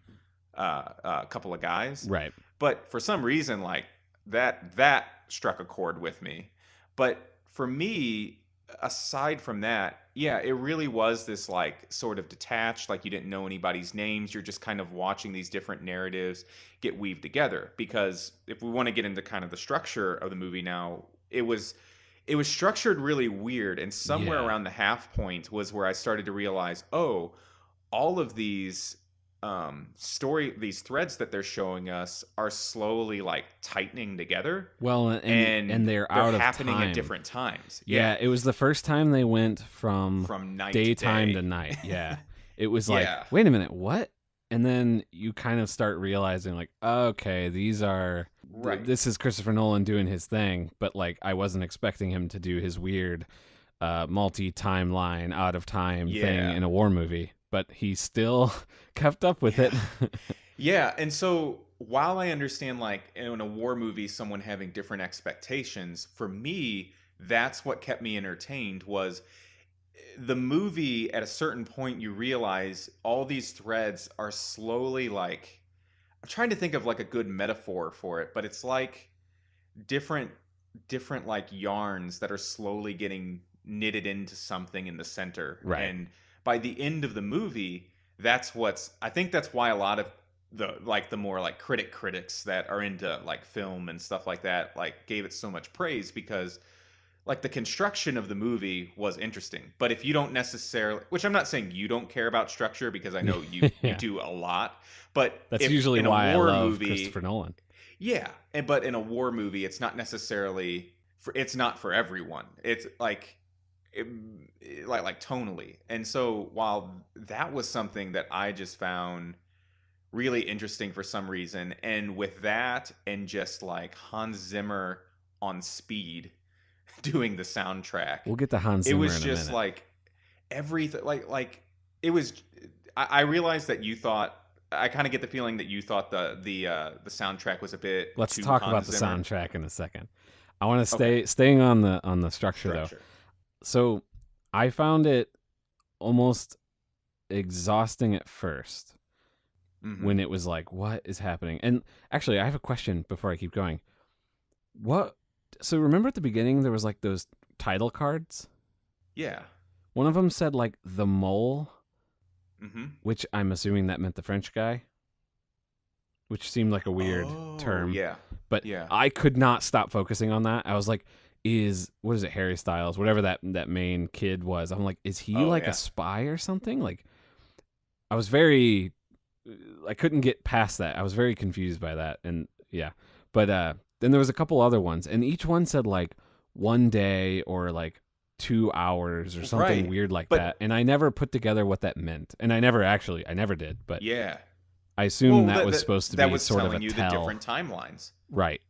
couple of guys. Right. But for some reason, like that struck a chord with me. But for me, aside from that, yeah, it really was this like sort of detached, like you didn't know anybody's names. You're just kind of watching these different narratives get weaved together. Because if we want to get into kind of the structure of the movie now, it was structured really weird. And somewhere Yeah. around the half point was where I started to realize, oh, all of these threads that they're showing us are slowly like tightening together, Well, and and they're they're out of happening at time. different times. Yeah, Yeah, it was the first time they went from from night to daytime to day. night. Yeah. It was like, Yeah, wait a minute, what? And then you kind of start realizing like, okay, right. this is Christopher Nolan doing his thing, but like I wasn't expecting him to do his weird multi-timeline out of time thing Yeah, in a war movie, but he still kept up with it. yeah, yeah. And so while I understand like in a war movie someone having different expectations, for me that's what kept me entertained was the movie. At a certain point you realize all these threads are slowly like, I'm trying to think of like a good metaphor for it, but it's like different different like yarns that are slowly getting knitted into something in the center. Right. And by the end of the movie, I think that's why a lot of the more like critics that are into like film and stuff like that like gave it so much praise, because like the construction of the movie was interesting. But if you don't necessarily, which I'm not saying you don't care about structure, because I know you Yeah. do a lot, but That's if usually in a why I war love movie, Christopher Nolan. yeah, and but in a war movie, it's not necessarily it's not for everyone. It's like it, like tonally. And so while that was something that I just found really interesting for some reason, and with that and just like Hans Zimmer on speed doing the soundtrack, We'll get to Hans it Zimmer was in a just minute. like everything like it was. I realized that you thought, I kind of get the feeling that you thought the soundtrack was a bit Let's too talk Hans about the Zimmer. soundtrack in a second. I want to Okay, staying on the structure though. structure. So I found it almost exhausting at first Mm-hmm. when it was like, what is happening? And actually, I have a question before I keep going. What? So remember at the beginning there was like those title cards. Yeah. One of them said like the mole, Mm-hmm. which I'm assuming that meant the French guy, which seemed like a weird Oh, term. yeah. But Yeah. I could not stop focusing on that. I was like, is what is it, Harry Styles, whatever that main kid was. I'm like, is he Oh, like a yeah. spy or something? Like, I was very, I couldn't get past that. I was very confused by that, and yeah. But then there was a couple other ones, and each one said like 1 day or like 2 hours or something Right. weird like that, But and I never put together what that meant, and I never did, but yeah. I assumed Well, that was supposed to that be was sort of a telling you the tell, different timelines. right?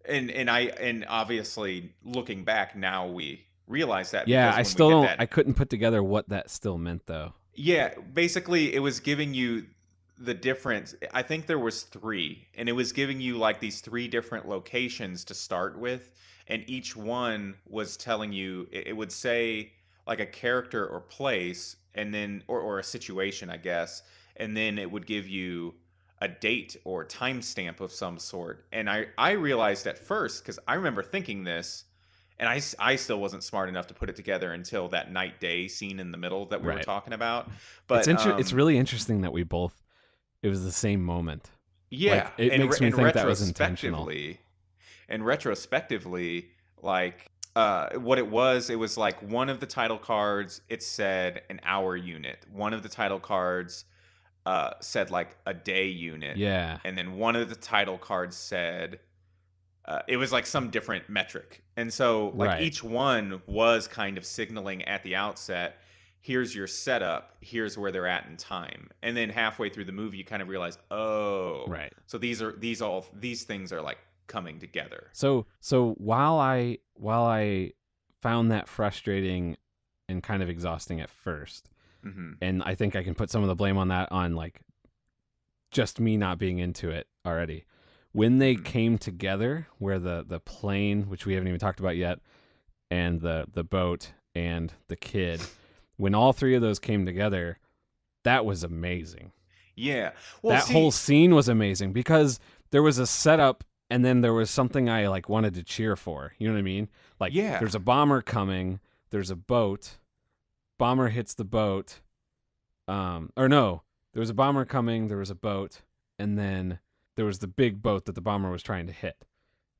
And obviously looking back now we realize that, Yeah, because I when we still get don't. I that, couldn't put together what that still meant, though. yeah, basically it was giving you the difference. I think there was three, and it was giving you like these three different locations to start with, and each one was telling you, it would say like a character or place, and then or a situation, I guess, and then it would give you a date or timestamp of some sort. And I realized at first, because I remember thinking this, and I still wasn't smart enough to put it together until that night day scene in the middle that we were Right. talking about. It's But It's really interesting that we both. It was the same moment. yeah, Like it makes me and think that was intentional. retrospectively, like what it was like one of the title cards, it said an hour unit. One of the title cards said like a day unit, Yeah. and then one of the title cards said it was like some different metric. And so like Right. each one was kind of signaling at the outset, here's your setup, here's where they're at in time. And then halfway through the movie you kind of realize, oh, Right. so these things are like coming together. So while I found that frustrating and kind of exhausting at first, Hmm. and I think I can put some of the blame on that on like just me not being into it already. When they Hmm. came together, where the plane, which we haven't even talked about yet, and the boat and the kid, when all three of those came together, that was amazing. Yeah. Well, That whole see, scene was amazing because there was a setup and then there was something I like wanted to cheer for. You know what I mean? Like yeah. there's a bomber coming, there's a boat, bomber hits the boat. Or no, there was a bomber coming, there was a boat, and then there was the big boat that the bomber was trying to hit.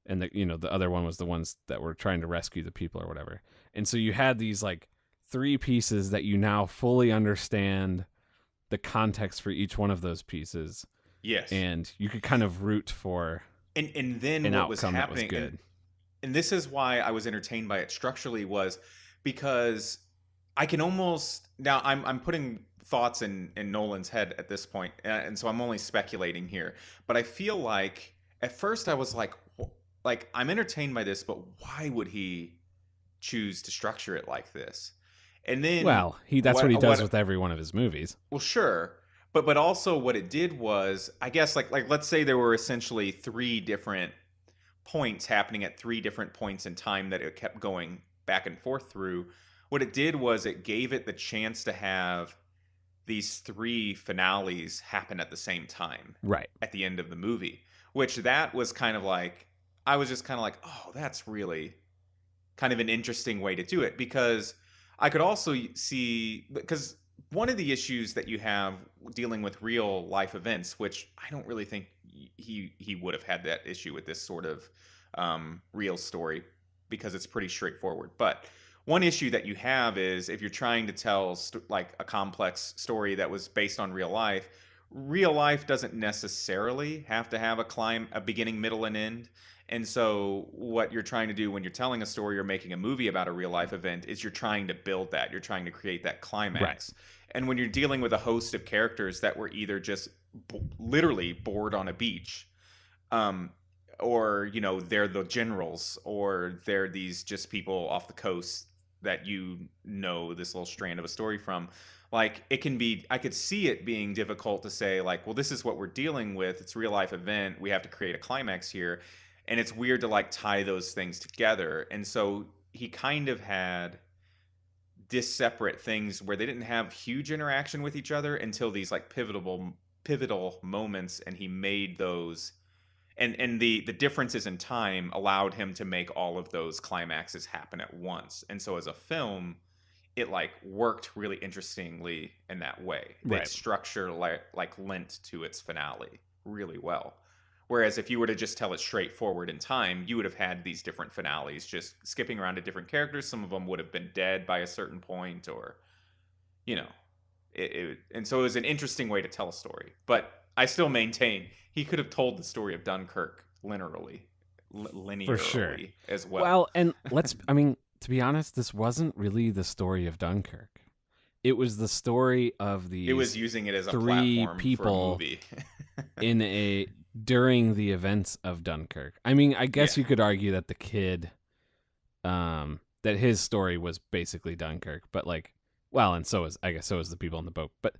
And the other one was the ones that were trying to rescue the people or whatever. And so you had these like three pieces that you now fully understand the context for each one of those pieces, Yes. and you could kind of root for And then an what was outcome that was happening, good. and this is why I was entertained by it structurally, was because I can almost now I'm putting thoughts in Nolan's head at this point, and so I'm only speculating here. But I feel like at first I was like, like I'm entertained by this, but why would he choose to structure it like this? And then Well, that's what he does what with every one of his movies. well, sure, but also what it did was, I guess, like let's say there were essentially three different points happening at three different points in time that it kept going back and forth through. What it did was it gave it the chance to have these three finales happen at the same time Right. at the end of the movie, which that was kind of like, I was just kind of like, oh, that's really kind of an interesting way to do it, because I could also see, because one of the issues that you have dealing with real life events, which I don't really think he would have had that issue with this sort of real story because it's pretty straightforward. But one issue that you have is if you're trying to tell like a complex story that was based on real life doesn't necessarily have to have a beginning, middle, and end. And so, what you're trying to do when you're telling a story or making a movie about a real life event is you're trying to build that. You're trying to create that Right. climax. And when you're dealing with a host of characters that were either just literally bored on a beach, um, or they're the generals, or they're these just people off the coast that this little strand of a story from. Like it can be, I could see it being difficult to say like, well, this is what we're dealing with. It's a real life event. We have to create a climax here, and it's weird to like tie those things together. And so he kind of had separate things where they didn't have huge interaction with each other until these like pivotal moments, and he made those, and the differences in time allowed him to make all of those climaxes happen at once. And so as a film, it like worked really interestingly in that way. Right. Its structure like lent to its finale really well. Whereas if you were to just tell it straightforward in time, you would have had these different finales just skipping around to different characters. Some of them would have been dead by a certain point, or, you know, and so it was an interesting way to tell a story. But I still maintain he could have told the story of Dunkirk linearly For sure. as well. Well, and to be honest, this wasn't really the story of Dunkirk. It was the story of It was using it as a three platform people for a movie. during the events of Dunkirk. I mean, I guess Yeah. you could argue that the kid, that his story was basically Dunkirk, but like, well, and so is the people on the boat. But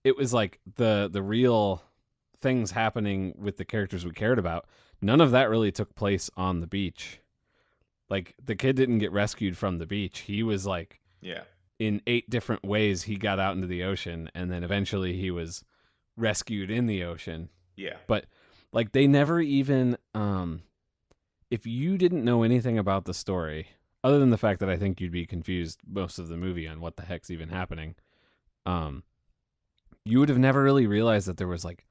it was like the real things happening with the characters we cared about. None of that really took place on the beach. Like the kid didn't get rescued from the beach. He was like, Yeah. in 8 different ways he got out into the ocean, and then eventually he was rescued in the ocean. Yeah. But like they never even if you didn't know anything about the story, other than the fact that I think you'd be confused most of the movie on what the heck's even happening, you would have never really realized that there was like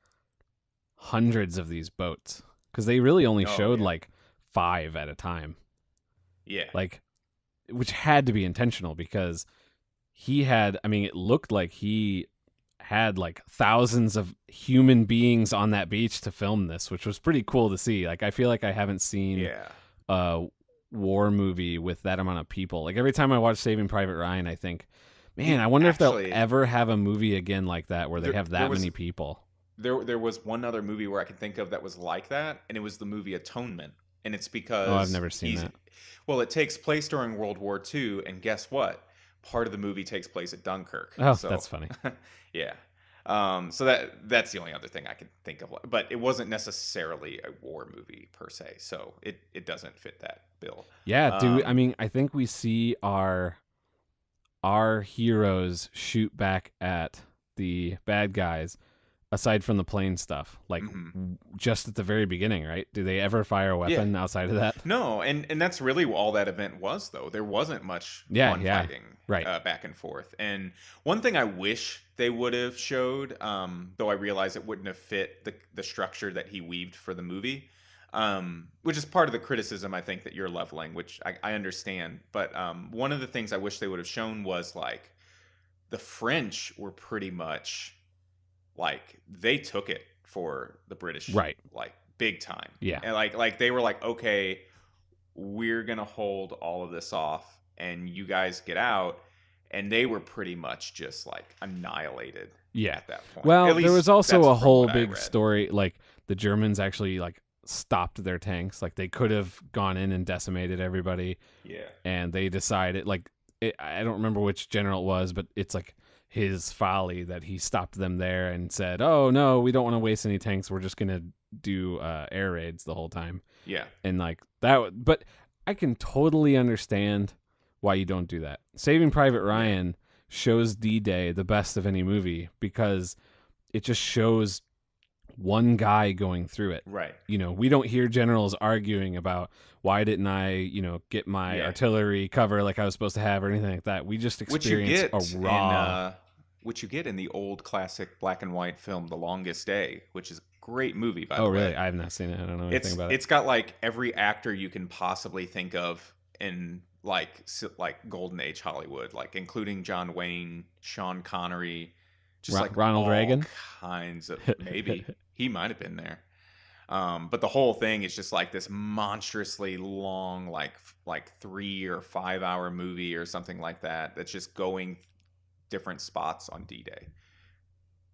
hundreds of these boats, because they really only showed like 5 at a time. Yeah. Like, which had to be intentional, because it looked like he had like thousands of human beings on that beach to film this, which was pretty cool to see. Like, I feel like I haven't seen a war movie with that amount of people. Like, every time I watch Saving Private Ryan, I think, man, I wonder if they'll ever have a movie again like that where they have that many people. There was one other movie where I can think of that was like that, and it was the movie Atonement. And it's because I've never seen that. Well, it takes place during World War II, and guess what? Part of the movie takes place at Dunkirk. Oh, so, that's funny. Yeah. So that's the only other thing I could think of. But it wasn't necessarily a war movie per se, so it doesn't fit that bill. Yeah, I think we see our heroes shoot back at the bad guys, aside from the plane stuff, like just at the very beginning, right? Do they ever fire a weapon outside of that? No, and that's really all that event was, though. There wasn't much fighting back and forth. And one thing I wish they would have showed, though I realize it wouldn't have fit the structure that he weaved for the movie, which is part of the criticism I think that you're leveling, which I understand. But one of the things I wish they would have shown was like the French were pretty much like they took it for the British, right? Like big time, yeah. And like they were like, okay, we're gonna hold all of this off, and you guys get out, and they were pretty much just like annihilated. Yeah. At that point. Well, there was also a whole big story, like the Germans actually like stopped their tanks, like they could have gone in and decimated everybody. Yeah. And they decided, like, I don't remember which general it was, but it's like his folly that he stopped them there and said, oh no, we don't want to waste any tanks, we're just gonna do air raids the whole time. Yeah. And like that, but I can totally understand why you don't do that. Saving Private Ryan shows D-Day the best of any movie, because it just shows one guy going through it. Right. You know, we don't hear generals arguing about why didn't I, get my artillery cover like I was supposed to have or anything like that. We just experience a raw. which you get in the old classic black and white film The Longest Day, which is a great movie, by Oh, the really? way. I have not seen it. I don't know anything about it. It's got like every actor you can possibly think of in like golden age Hollywood, like including John Wayne, Sean Connery, just like Ronald all Reagan? kinds of, maybe he might have been there. But the whole thing is just like this monstrously long, like 3 or 5 hour movie or something like that. That's just going different spots on D-Day.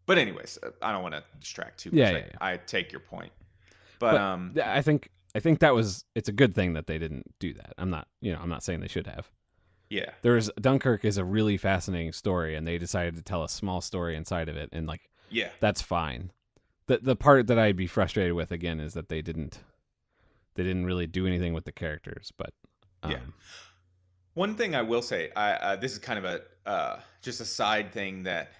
But anyways, I don't want to distract too much. Yeah. I take your point, but I think that was, it's a good thing that they didn't do that. I'm not saying they should have. yeah, Dunkirk is a really fascinating story, and they decided to tell a small story inside of it, and like yeah. that's fine. The part that I'd be frustrated with again is that they didn't really do anything with the characters. But Yeah. One thing I will say, I this is kind of a just a side thing that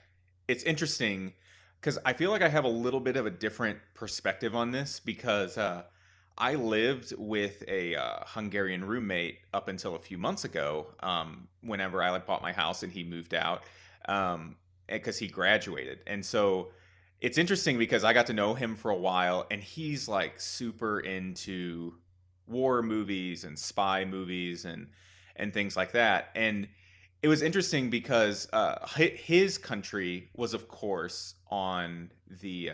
it's interesting because I feel like I have a little bit of a different perspective on this because I lived with a Hungarian roommate up until a few months ago. Whenever I like bought my house and he moved out, because he graduated, and so it's interesting because I got to know him for a while, and he's like super into war movies and spy movies and things like that. And it was interesting because his country was, of course, on the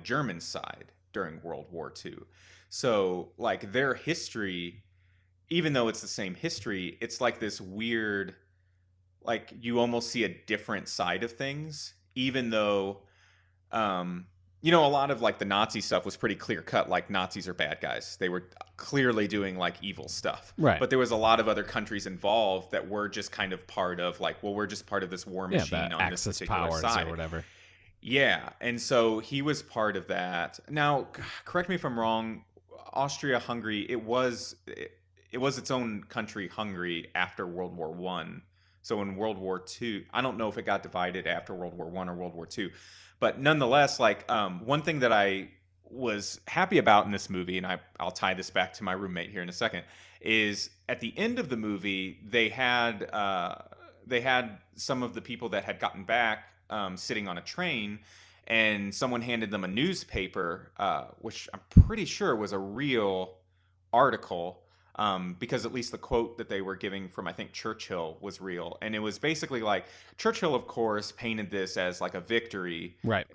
German side during World War II. So like their history, even though it's the same history, it's like this weird, like you almost see a different side of things, even though a lot of like the Nazi stuff was pretty clear cut. Like Nazis are bad guys. They were clearly doing like evil stuff. Right. But there was a lot of other countries involved that were just kind of part of like, well, we're just part of this war machine on this Axis particular powers side or whatever. Yeah. And so he was part of that. Now, correct me if I'm wrong. Austria-Hungary, it was its own country, Hungary, after World War One. So in World War Two, I don't know if it got divided after World War One or World War Two, but nonetheless, like one thing that I was happy about in this movie, and I'll tie this back to my roommate here in a second, is at the end of the movie they had some of the people that had gotten back sitting on a train, and someone handed them a newspaper, which I'm pretty sure was a real article. Because at least the quote that they were giving from, I think, Churchill was real. And it was basically like Churchill, of course, painted this as like a victory. Right.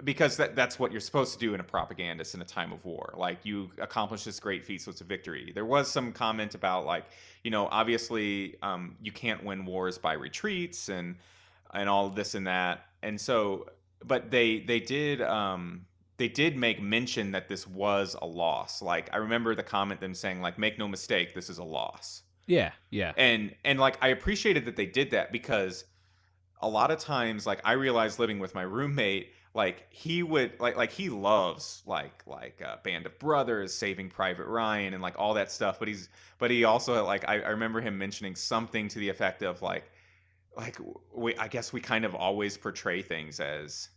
Because that's what you're supposed to do in a propagandist in a time of war. Like you accomplish this great feat, so it's a victory. There was some comment about like, obviously you can't win wars by retreats and all of this and that. And so, but they did make mention that this was a loss. Like I remember the comment them saying like, make no mistake, this is a loss. Yeah. And like I appreciated that they did that because a lot of times like I realized living with my roommate, like he would like he loves like Band of Brothers, Saving Private Ryan, and like all that stuff. But he also like I remember him mentioning something to the effect of like I guess we kind of always portray things as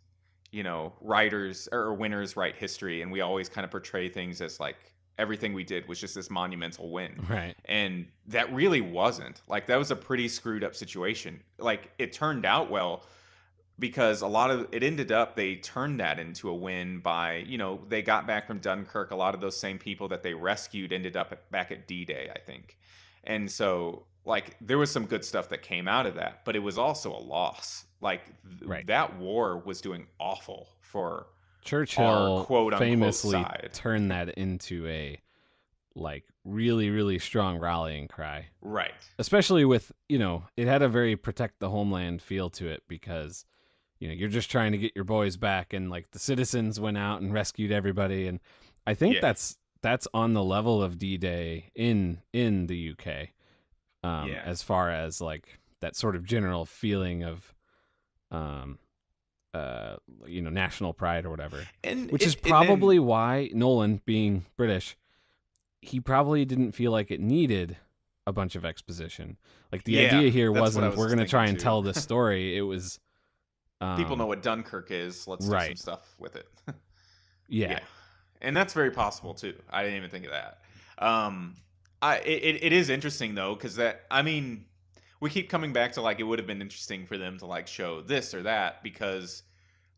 writers or winners write history, and we always kind of portray things as like everything we did was just this monumental win. Right. And that really wasn't. Like that was a pretty screwed up situation. Like it turned out well because a lot of it ended up they turned that into a win by, they got back from Dunkirk. A lot of those same people that they rescued ended up back at D-Day, I think. And so like there was some good stuff that came out of that, but it was also a loss. Like Right. that war was doing awful for Churchill our quote unquote famously side. turned that into a like really, really strong rallying cry. Right. Especially with, it had a very protect the homeland feel to it because, you're just trying to get your boys back, and like the citizens went out and rescued everybody. And I think that's on the level of D-Day in the UK. As far as like that sort of general feeling of, national pride or whatever, And which is probably why Nolan, being British, he probably didn't feel like it needed a bunch of exposition. Like the idea here wasn't we're going to try and tell this story. It was people know what Dunkirk is. Let's do some stuff with it. Yeah. And that's very possible too. I didn't even think of that. It is interesting though, because we keep coming back to like it would have been interesting for them to like show this or that because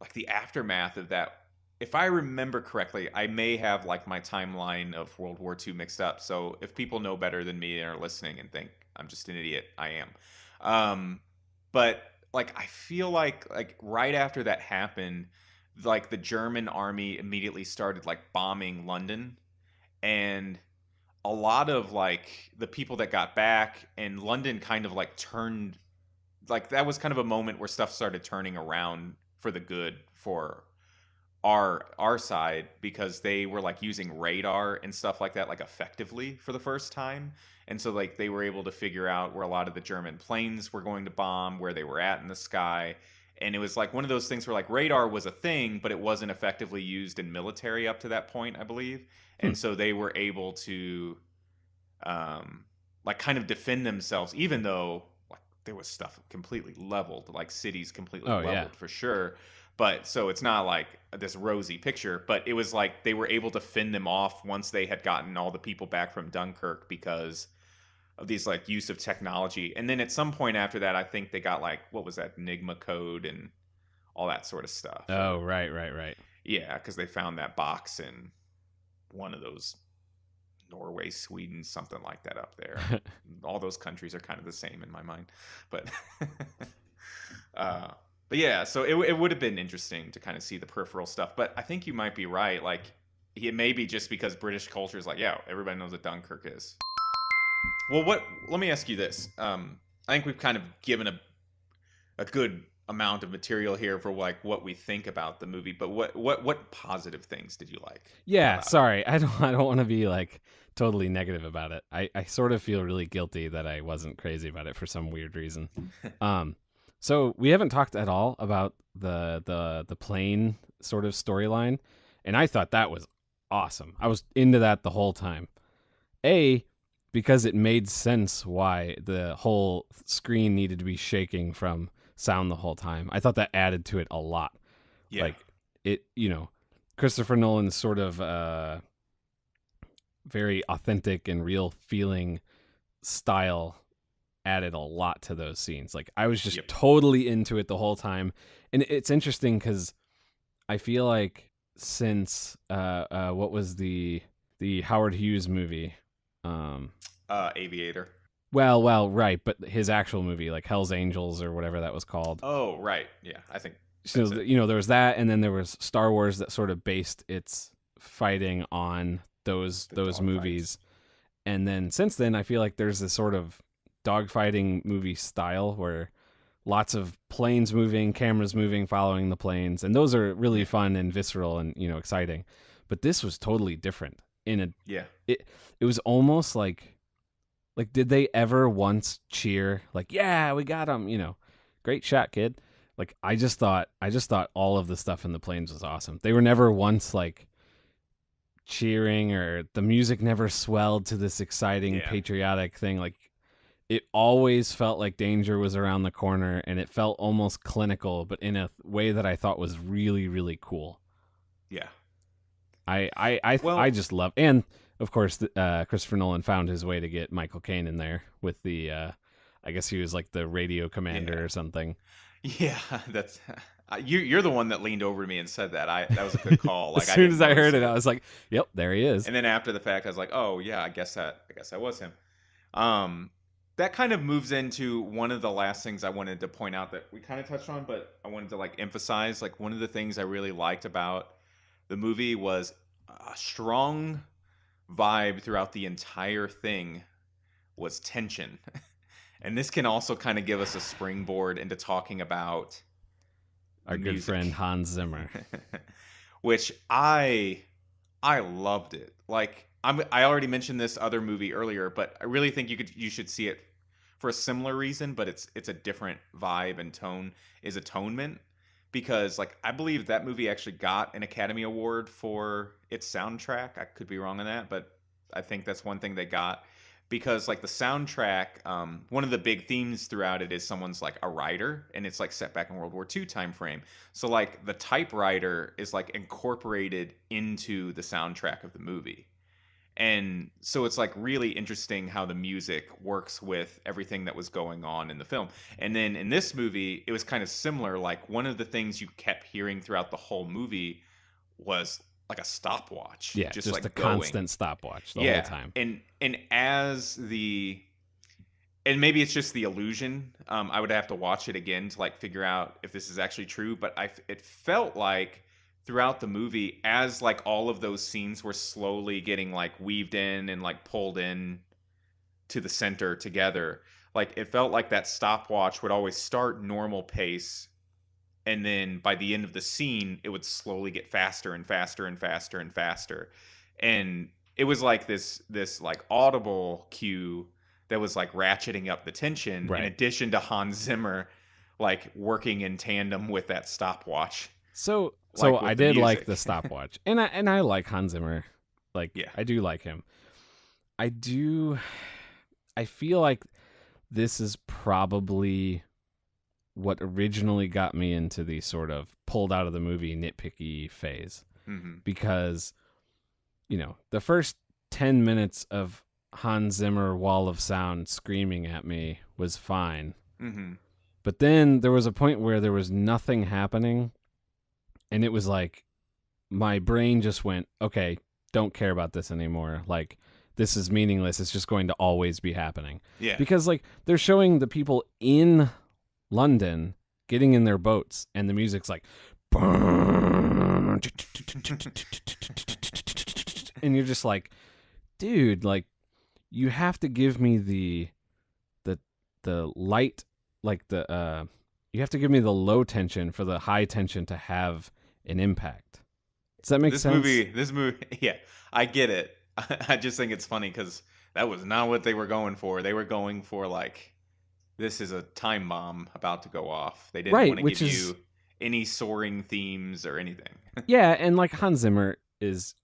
like the aftermath of that. If I remember correctly, I may have like my timeline of World War II mixed up. So if people know better than me and are listening and think I'm just an idiot, I am. But like I feel like right after that happened, like the German army immediately started like bombing London, and a lot of like the people that got back and London kind of like turned, like that was kind of a moment where stuff started turning around for the good for our side because they were like using radar and stuff like that like effectively for the first time. And so like they were able to figure out where a lot of the German planes were going to bomb, where they were at in the sky. And it was like one of those things where like radar was a thing, but it wasn't effectively used in military up to that point, I believe. Hmm. And so they were able to like kind of defend themselves, even though like there was stuff completely leveled, like cities completely Oh yeah. leveled for sure. But so it's not like this rosy picture, but it was like they were able to fend them off once they had gotten all the people back from Dunkirk because of these like use of technology. And then at some point after that, I think they got like what was that Enigma code and all that sort of stuff. Oh Or right, right, right. yeah, because they found that box in one of those Norway, Sweden, something like that up there. All those countries are kind of the same in my mind, but uh, but yeah. So it would have been interesting to kind of see the peripheral stuff. But I think you might be right. Like it may be just because British culture is like, yeah, everybody knows what Dunkirk is. Well, what? Let me ask you this. I think we've kind of given a good amount of material here for like what we think about the movie. But what positive things did you like Yeah, about it? sorry. I don't want to be like totally negative about it. I sort of feel really guilty that I wasn't crazy about it for some weird reason. Um so we haven't talked at all about the plane sort of storyline, and I thought that was awesome. I was into that the whole time. A, because it made sense why the whole screen needed to be shaking from sound the whole time. I thought that added to it a lot. Yeah, Like it, Christopher Nolan's sort of very authentic and real feeling style added a lot to those scenes. Like I was just yep. totally into it the whole time. And it's interesting because I feel like since what was the Howard Hughes movie? Um, Aviator. well, right, but his actual movie, like Hell's Angels or whatever that was called. Oh, right. Yeah, I think So that's it. there was that, and then there was Star Wars that sort of based its fighting on those The those dog fights. movies. And then since then, I feel like there's this sort of dogfighting movie style where lots of planes moving, cameras moving, following the planes, and those are really Yeah, fun and visceral and exciting. But this was totally different. In a yeah, it was almost like did they ever once cheer like, yeah, we got him, great shot, kid. Like I just thought all of the stuff in the planes was awesome. They were never once like cheering, or the music never swelled to this exciting yeah, patriotic thing. Like it always felt like danger was around the corner, and it felt almost clinical, but in a way that I thought was really, really cool. yeah. I Well, just love, and of course, Christopher Nolan found his way to get Michael Caine in there with the, I guess he was like the radio commander yeah, or something. yeah. That's you're the one that leaned over to me and said that. I that was a good call. As Like I soon didn't as I heard notice it, I it, was like, "Yep, there he is." and then after the fact, I was like, oh yeah, I guess that was him. Um, that kind of moves into one of the last things I wanted to point out that we kind of touched on, but I wanted to like emphasize. Like one of the things I really liked about the movie was a strong vibe throughout the entire thing was tension. And this can also kind of give us a springboard into talking about Our the good friend music, Hans Zimmer. which I loved it. Like I already mentioned this other movie earlier, but I really think you should see it for a similar reason, but it's a different vibe and tone. Is Atonement, because like I believe that movie actually got an Academy Award for its soundtrack. I could be wrong on that, but I think that's one thing they got because like the soundtrack, one of the big themes throughout it is someone's like a writer, and it's like set back in World War II time frame. So like the typewriter is like incorporated into the soundtrack of the movie. And so it's like really interesting how the music works with everything that was going on in the film. And then in this movie, it was kind of similar. Like one of the things you kept hearing throughout the whole movie was like a stopwatch, Yeah, just just a like going. constant stopwatch the whole Yeah. time. And as the and maybe it's just the illusion. I would have to watch it again to like figure out if this is actually true. But it felt like throughout the movie, as like all of those scenes were slowly getting like weaved in and like pulled in to the center together, like it felt like that stopwatch would always start normal pace, and then by the end of the scene, it would slowly get faster and faster and faster and faster, and it was like this like audible cue that was like ratcheting up the tension in Right. addition to Hans Zimmer like working in tandem with that stopwatch. So Like I with the did like music. the stopwatch, and I like Hans Zimmer. Like Yeah. I do like him. I do. I feel like this is probably what originally got me into the sort of pulled out of the movie nitpicky phase, Mm-hmm. because the first 10 minutes of Hans Zimmer wall of sound screaming at me was fine. Mm-hmm. But then there was a point where there was nothing happening, and it was like my brain just went, okay, don't care about this anymore. Like, this is meaningless. It's just going to always be happening. Yeah. Because, like, they're showing the people in London getting in their boats, and the music's like, and you're just like, dude, like, you have to give me the light, like you have to give me the low tension for the high tension to have an impact. Does that make sense? This movie, yeah, I get it. I just think it's funny because that was not what they were going for. They were going for like, this is a time bomb about to go off. They didn't Right, want to which give is- you any soaring themes or anything. Yeah, and like Hans Zimmer is,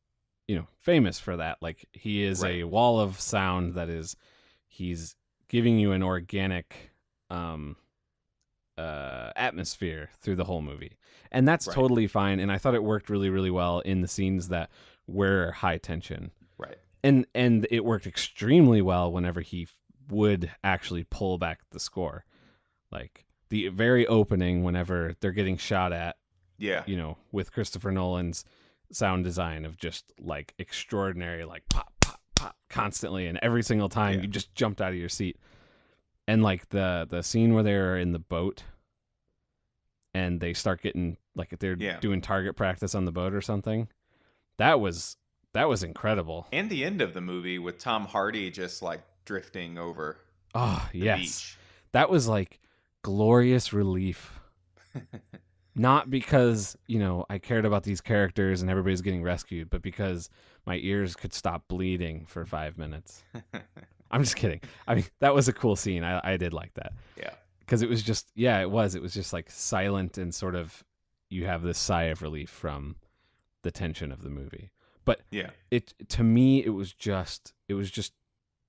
famous for that. Like, he is Right. a wall of sound that he's giving you an organic atmosphere through the whole movie. And that's Right. totally fine. And I thought it worked really, really well in the scenes that were high tension. Right. And it worked extremely well whenever he would actually pull back the score. Like the very opening, whenever they're getting shot at, Yeah. with Christopher Nolan's sound design of just like extraordinary, like pop, pop, pop constantly. And every single time Yeah. you just jumped out of your seat. And like the scene where they're in the boat and they start getting like they're doing target practice on the boat or something. That was incredible. And the end of the movie with Tom Hardy just like drifting over Oh, the yes. beach. That was like glorious relief. Not because, I cared about these characters and everybody's getting rescued, but because my ears could stop bleeding for 5 minutes. I'm just kidding. I mean, that was a cool scene. I did like that. Yeah. Because it was just, it was just like silent and sort of, you have this sigh of relief from the tension of the movie. But Yeah. to me, it was just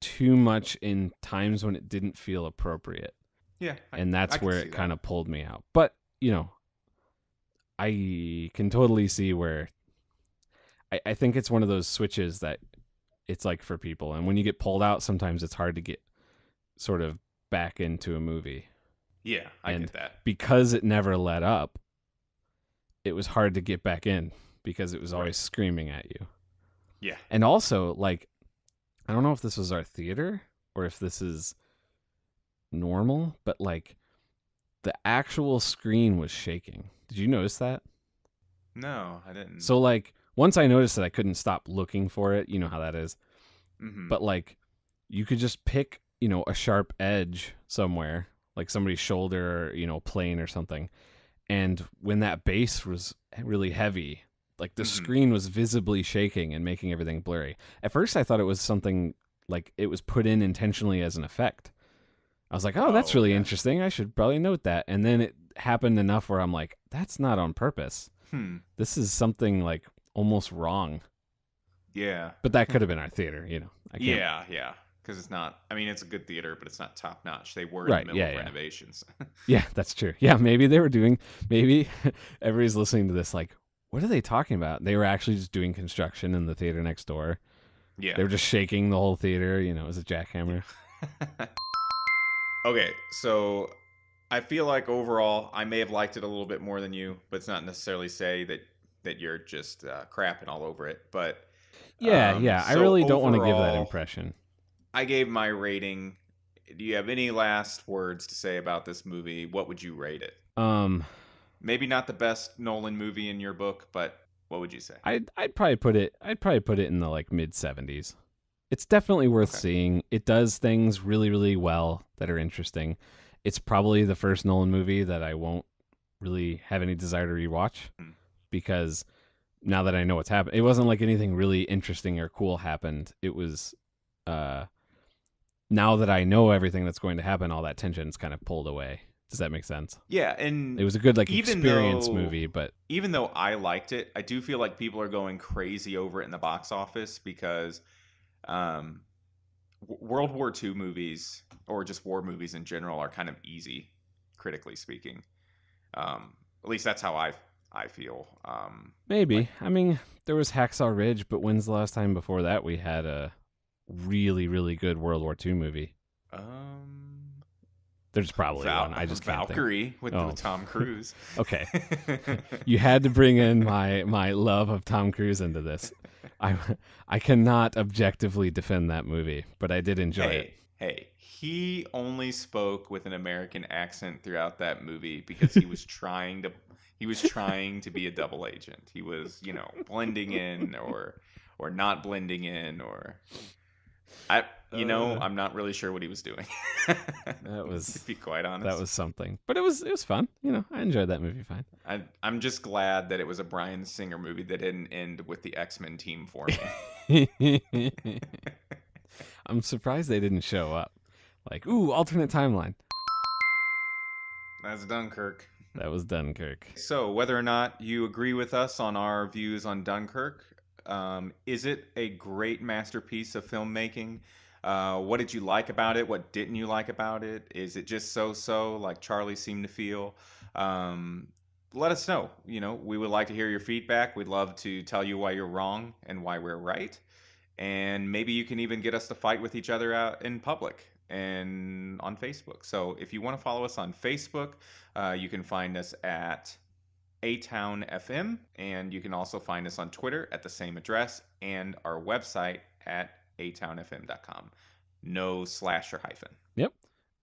too much in times when it didn't feel appropriate. Yeah. And that's I can where see it that. kind of pulled me out. But, I can totally see where I think it's one of those switches that it's like for people. And when you get pulled out, sometimes it's hard to get sort of back into a movie. Yeah, I And get that. because it never let up, it was hard to get back in because it was always screaming at you. Yeah. And also, like, I don't know if this was our theater or if this is normal, but like the actual screen was shaking. Did you notice that? No, I didn't. So like once I noticed it, I couldn't stop looking for it. You know how that is. Mhm. But like you could just pick, a sharp edge somewhere, like somebody's shoulder or, plane or something. And when that bass was really heavy, like the screen was visibly shaking and making everything blurry. At first I thought it was something like it was put in intentionally as an effect. I was like, oh, that's really interesting. I should probably note that. And then it happened enough where I'm like, that's not on purpose. This is something like almost wrong. Yeah. But that could have been our theater, I can't. Yeah. Because it's not, I mean, it's a good theater, but it's not top notch. They were Right, in the middle of renovations. Yeah, that's true. Yeah, maybe everybody's listening to this like, what are they talking about? They were actually just doing construction in the theater next door. Yeah. They were just shaking the whole theater. It was a jackhammer. Okay, so I feel like overall I may have liked it a little bit more than you, but it's not necessarily say that you're just crapping all over it. But Yeah. I so really don't want to give that overall, impression. I gave my rating. Do you have any last words to say about this movie? What would you rate it? Um, Maybe not the best Nolan movie in your book, but what would you say? I'd probably put it. I'd probably put it in the like mid-70s. It's definitely worth Okay. seeing. It does things really, really well that are interesting. It's probably the first Nolan movie that I won't really have any desire to rewatch Hmm. because now that I know what's happened, it wasn't like anything really interesting or cool happened. It was, uh, now that I know everything that's going to happen, all that tension's kind of pulled away. Does that make sense? Yeah, It and was a good like even experience though movie, but even though I liked it, I do feel like people are going crazy over it in the box office because um, World War II movies or just war movies in general are kind of easy, critically speaking. At least that's how I feel. Like maybe. I mean, there was Hacksaw Ridge, but when's the last time before that we had a really, really good World War II movie? um, There's probably one. I just can't think. Valkyrie with Oh, Tom Cruise. okay. You had to bring in my love of Tom Cruise into this. I I cannot objectively defend that movie, but I did enjoy it. Hey, he only spoke with an American accent throughout that movie because he was trying to be a double agent. He was, blending in or not blending in or Uh, I'm not really sure what he was doing. that To was be quite that honest. was something, but it was fun. I enjoyed that movie fine. I'm just glad that it was a Bryan Singer movie that didn't end with the X-Men team forming. I'm surprised they didn't show up. Like, ooh, alternate timeline. That's Dunkirk. That was Dunkirk. So, whether or not you agree with us on our views on Dunkirk, is it a great masterpiece of filmmaking? What did you like about it? What didn't you like about it? Is it just so, like Charlie seemed to feel? Um, Let us know. We would like to hear your feedback. We'd love to tell you why you're wrong and why we're right. And maybe you can even get us to fight with each other out in public and on Facebook. So if you want to follow us on Facebook, you can find us at A Town FM, and you can also find us on Twitter at the same address and our website at atownfm.com. No slash or hyphen. Yep.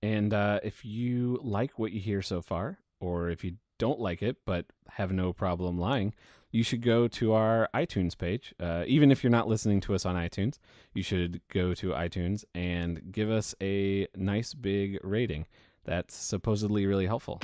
And if you like what you hear so far, or if you don't like it but have no problem lying, you should go to our iTunes page. Even if you're not listening to us on iTunes, you should go to iTunes and give us a nice big rating. That's supposedly really helpful.